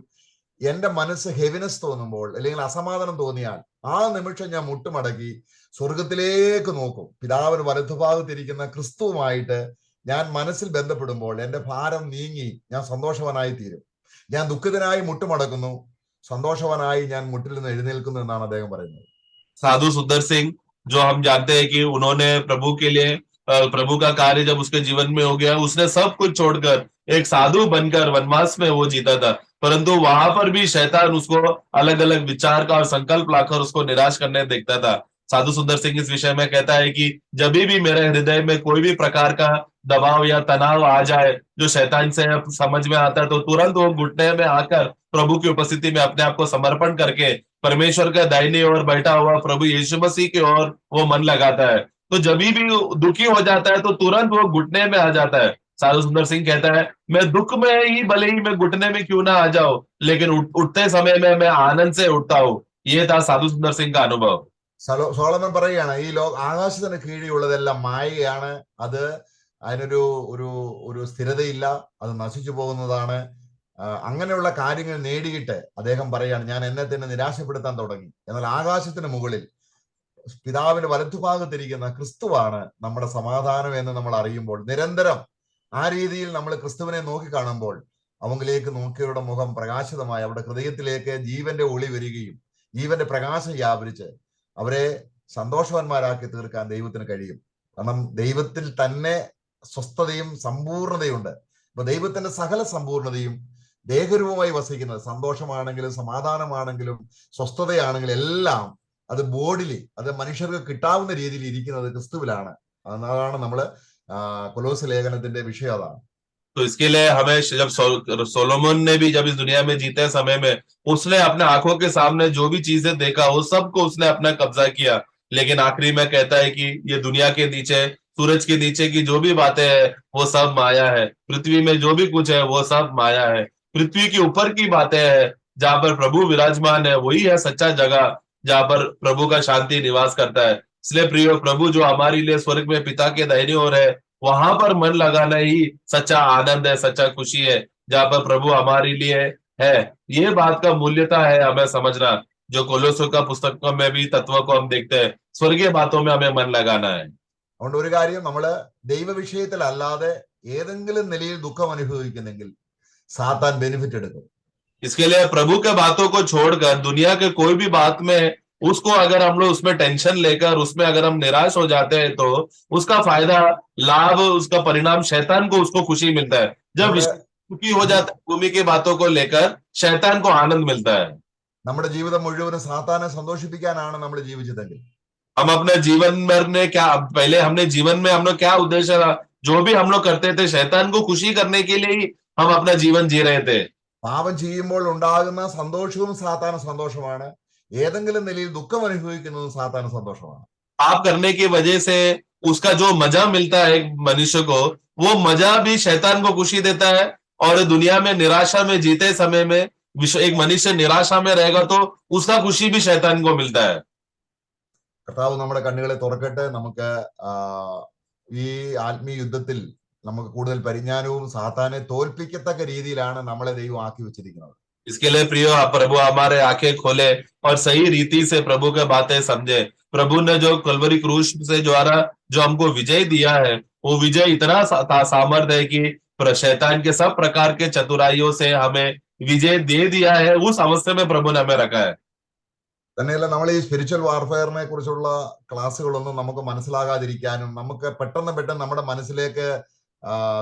എന്റെ മനസ്സ് ഹെവിനെസ് തോന്നുമ്പോൾ അല്ലെങ്കിൽ അസമാധാനം തോന്നിയാൽ ആ നിമിഷം ഞാൻ മുട്ടുമടക്കി സ്വർഗത്തിലേക്ക് നോക്കും. പിതാവിന് വലതുഭാഗത്തിരിക്കുന്ന ക്രിസ്തുവുമായിട്ട് ഞാൻ മനസ്സിൽ ബന്ധപ്പെടുമ്പോൾ എന്റെ ഭാരം നീങ്ങി ഞാൻ സന്തോഷവാനായി തീരും. ഞാൻ ദുഃഖിതനായി മുട്ടുമടക്കുന്നു, സന്തോഷവാനായി ഞാൻ മുട്ടിൽ നിന്ന് എഴുന്നേൽക്കുന്നു എന്നാണ് അദ്ദേഹം പറയുന്നത്. साधु सुंदर सिंह, जो हम जानते हैं कि उन्होंने प्रभु के लिए प्रभु का कार्य जब उसके जीवन में हो गया, उसने सब कुछ छोड़कर एक साधु बनकर वनवास में वो जीता था। परंतु वहां पर भी शैतान उसको अलग अलग विचार का और संकल्प लाकर उसको निराश करने देखता था। साधु सुंदर सिंह इस विषय में कहता है कि जब भी मेरे हृदय में कोई भी प्रकार का दबाव या तनाव आ जाए जो शैतान से समझ में आता है, तो तुरंत वो घुटने में आकर प्रभु की उपस्थिति में अपने आप को समर्पण करके परमेश्वर के दाहिनी ओर बैठा हुआ प्रभु यीशु मसीह की ओर वो मन लगाता है। तो जब भी दुखी हो जाता है तो तुरंत वो घुटने में आ जाता है। साधु सुंदर सिंह कहता है, मैं दुख में ही भले ही मैं घुटने में क्यों ना आ जाऊं, लेकिन उठते समय में मैं आनंद से उठता हूं। ये था साधु सुंदर सिंह का अनुभव। സോളമൻ പറയുകയാണ്, ഈ ആകാശത്തിന് കീഴിലുള്ളതെല്ലാം മായയാണ്, അത് അതിനൊരു ഒരു ഒരു സ്ഥിരതയില്ല, അത് നശിച്ചു പോകുന്നതാണ്. അങ്ങനെയുള്ള കാര്യങ്ങൾ നേടിയിട്ട് അദ്ദേഹം പറയാണ്, ഞാൻ എന്നെ തന്നെ നിരാശപ്പെടുത്താൻ തുടങ്ങി. എന്നാൽ ആകാശത്തിന് മുകളിൽ പിതാവിന്റെ വലത്തുഭാഗത്തിരിക്കുന്ന ക്രിസ്തുവാണ് നമ്മുടെ സമാധാനം എന്ന് നമ്മൾ അറിയുമ്പോൾ, നിരന്തരം ആ രീതിയിൽ നമ്മൾ ക്രിസ്തുവിനെ നോക്കിക്കാണുമ്പോൾ അവങ്കിലേക്ക് നോക്കിയവരുടെ മുഖം പ്രകാശിതമായി അവരുടെ ഹൃദയത്തിലേക്ക് ജീവന്റെ ഒളി വരികയും ജീവന്റെ പ്രകാശം വ്യാപരിച്ച് അവരെ സന്തോഷവാന്മാരാക്കി തീർക്കാൻ ദൈവത്തിന് കഴിയും. കാരണം ദൈവത്തിൽ തന്നെ സ്വസ്ഥതയും സമ്പൂർണതയുണ്ട്. അപ്പൊ ദൈവത്തിന്റെ സകല സമ്പൂർണതയും ദേഹരൂപമായി വസിക്കുന്നത്, സന്തോഷമാണെങ്കിലും സമാധാനമാണെങ്കിലും സ്വസ്ഥതയാണെങ്കിലും എല്ലാം അത് ബോഡിലി, അത് മനുഷ്യർക്ക് കിട്ടാവുന്ന രീതിയിൽ ഇരിക്കുന്നത് ക്രിസ്തുവിലാണ്. അതാണ് നമ്മള് കൊലോസ് ലേഖനത്തിന്റെ വിഷയം അതാണ്. तो इसके लिए हमें जब सोलोमन ने भी जब इस दुनिया में जीते समय में उसने अपने आंखों के सामने जो भी चीजें देखा वो सबको उसने अपना कब्जा किया, लेकिन आखिरी में कहता है कि ये दुनिया के नीचे, सूरज के नीचे की जो भी बातें हैं वो सब माया है, पृथ्वी में जो भी कुछ है वो सब माया है। पृथ्वी के ऊपर की बातें हैं जहां पर प्रभु विराजमान है, वही है सच्चा जगह जहां पर प्रभु का शांति निवास करता है। इसलिए प्रियो, प्रभु जो हमारे लिए स्वर्ग में पिता के दाहिनी ओर है, वहां पर मन लगाना ही सच्चा आनंद है, सच्चा खुशी है, जहां पर प्रभु हमारे लिए है। ये बात का मूल्यता है हमें समझना, जो कोलोसों का पुस्तकों में भी तत्व को हम देखते हैं। स्वर्गीय बातों में हमें मन लगाना है। അതുകൊണ്ട് ഒരു കാര്യം, നമ്മള് ദൈവവിഷയത്തിൽ അല്ലാതെ ഏതെങ്കിലും നിലയിൽ ദുഃഖം അനുഭവിക്കുന്നെങ്കിൽ സാത്താൻ ബെനിഫിറ്റ് എടുക്കും. इसके लिए प्रभु के बातों को छोड़कर दुनिया के कोई भी बात में उसको अगर हम लोग उसमें टेंशन लेकर उसमें अगर हम निराश हो जाते हैं तो उसका फायदा, लाभ, उसका परिणाम शैतान को उसको खुशी मिलता है। जब दुखी हो जाता है भूमि की बातों को लेकर, शैतान को आनंद मिलता है। നമ്മുടെ ജീവിതം മുഴുവനും സാത്താനെ സന്തോഷിപ്പിക്കാനാണ് നമ്മൾ ജീവിച്ചതെങ്കിൽ, हम अपने जीवन भर में क्या, पहले हमने जीवन में हम लोग क्या उद्देश्य था, जो भी हम लोग करते थे शैतान को खुशी करने के लिए ही हम अपना जीवन जी रहे थे। പാപം ചെയ്യുമ്പോൾ ഉണ്ടാകുന്ന സന്തോഷവും സാത്താന സന്തോഷമാണ്. ഏതെങ്കിലും നിലയിൽ ദുഃഖം അനുഭവിക്കുന്നതും സാത്താന സന്തോഷമാണ്. पाप करने की वजह से उसका जो मजा मिलता है एक मनुष्य को, वो मजा भी शैतान को खुशी देता है। और दुनिया में निराशा में जीते समय में एक मनुष्य निराशा में रहेगा तो उसका खुशी भी शैतान को मिलता है। കർത്താവ് നമ്മുടെ കണ്ണുകളെ തുറക്കട്ടെ. നമുക്ക് ഈ ആത്മീയ യുദ്ധത്തിൽ നമുക്ക് കൂടുതൽ പരിജ്ഞാനവും സാത്താനെ തോൽപ്പിക്കത്തക്ക രീതിയിലാണ് നമ്മളെ ദൈവം ആക്കി വെച്ചിരിക്കുന്നത്. इसके लिए प्रियो प्रभु हमारे आंखें खोले और सही रीति से प्रभु के बातें समझे। प्रभु ने जो कलवरी क्रूस से द्वारा जो हमको विजय दिया है, वो विजय इतना सामर्थ्य है कि शैतान के सब प्रकार के चतुराइयों से हमें विजय दे दिया है। उस अवस्था में प्रभु ने हमें रखा है। തന്നെയല്ല, നമ്മൾ ഈ സ്പിരിച്വൽ വാർഫെയറിനെ കുറിച്ചുള്ള ക്ലാസ്സുകളൊന്നും നമുക്ക് മനസ്സിലാകാതിരിക്കാനും, നമുക്ക് പെട്ടെന്ന് നമ്മുടെ മനസ്സിലേക്ക്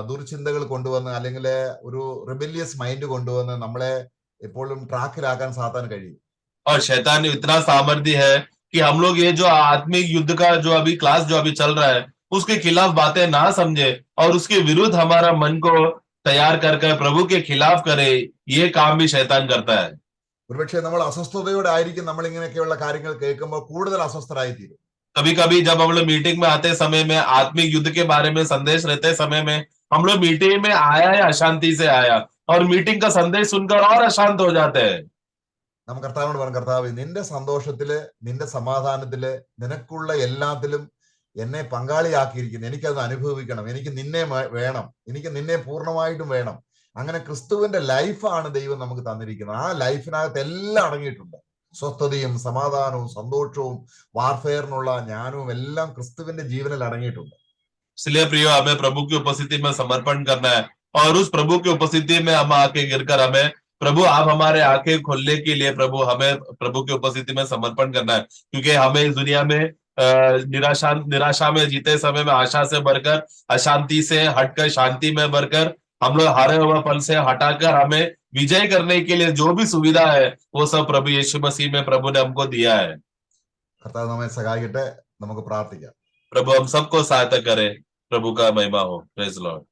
ദുർചിന്തകൾ കൊണ്ടുവന്ന് അല്ലെങ്കിൽ ഒരു റിബല്യസ് മൈൻഡ് കൊണ്ടുവന്ന് നമ്മളെ എപ്പോഴും ട്രാക്കിലാക്കാൻ സാത്താൻ കഴിയും. और शैतान इतना सामर्थ्य है कि हम लोग ये जो आत्मिक युद्ध का जो अभी क्लास जो अभी चल रहा है, उसके खिलाफ बातें ना समझे और उसके विरुद्ध हमारा मन को तैयार कर प्रभु के खिलाफ करे, ये काम भी शैतान करता है। ഒരുപക്ഷെ നമ്മൾ അസ്വസ്ഥതയോടെ ആയിരിക്കും നമ്മൾ ഇങ്ങനെയൊക്കെയുള്ള കാര്യങ്ങൾ കേൾക്കുമ്പോൾ കൂടുതൽ അസ്വസ്ഥരായി തീരും. कभी कभी जब हम लोग मीटिंग में आते समय में आत्मिक युद्ध के बारे में संदेश रहते समय में हम लोग मीटिंग में आया है अशांति से आया और मीटिंग का संदेश सुनकर और अशांत हो जाते हैं। നമുക്ക് കർത്താവിനോട് പറഞ്ഞു, കർത്താവ്, നിന്റെ സന്തോഷത്തില്, നിന്റെ സമാധാനത്തില്, നിനക്കുള്ള എല്ലാത്തിലും എന്നെ പങ്കാളിയാക്കിയിരിക്കുന്നു. എനിക്കത് അനുഭവിക്കണം. എനിക്ക് നിന്നെ വേണം. എനിക്ക് നിന്നെ പൂർണ്ണമായിട്ടും വേണം. അങ്ങനെ ക്രിസ്തുവിന്റെ ലൈഫാണ് ദൈവം നമുക്ക് തന്നിരിക്കുന്നത്. ആ ലൈഫിനകത്ത് എല്ലാം അടങ്ങിയിട്ടുണ്ട്. സ്വസ്ഥതയും സമാധാനവും സന്തോഷവും വാർഫെയറിനുള്ള ജ്ഞാനവും എല്ലാം ക്രിസ്തുവിന്റെ ജീവനിൽ അടങ്ങിയിട്ടുണ്ട്. इसलिए प्रियो हमें प्रभु की उपस्थिति में समर्पण करना है और उस प्रभु की उपस्थिति में हम आके गिरकर हमें प्रभु आप हमारे आंखें खोलने के लिए प्रभु हमें प्रभु की उपस्थिति में समर्पण करना है। क्योंकि हमें इस दुनिया में निराशा में जीते समय में आशा से भरकर, अशांति से हटकर शांति में भरकर, हम लोग हारे हुए पल से हटाकर हमें विजय करने के लिए जो भी सुविधा है वो सब प्रभु यीशु मसीह में प्रभु ने हमको दिया है। കർത്താവ് നമ്മെ സഹായിക്കട്ടെ. നമുക്ക് പ്രാർത്ഥിക്കാം. प्रभु हम सबको सहायता करे। प्रभु का महिमा हो। Praise Lord.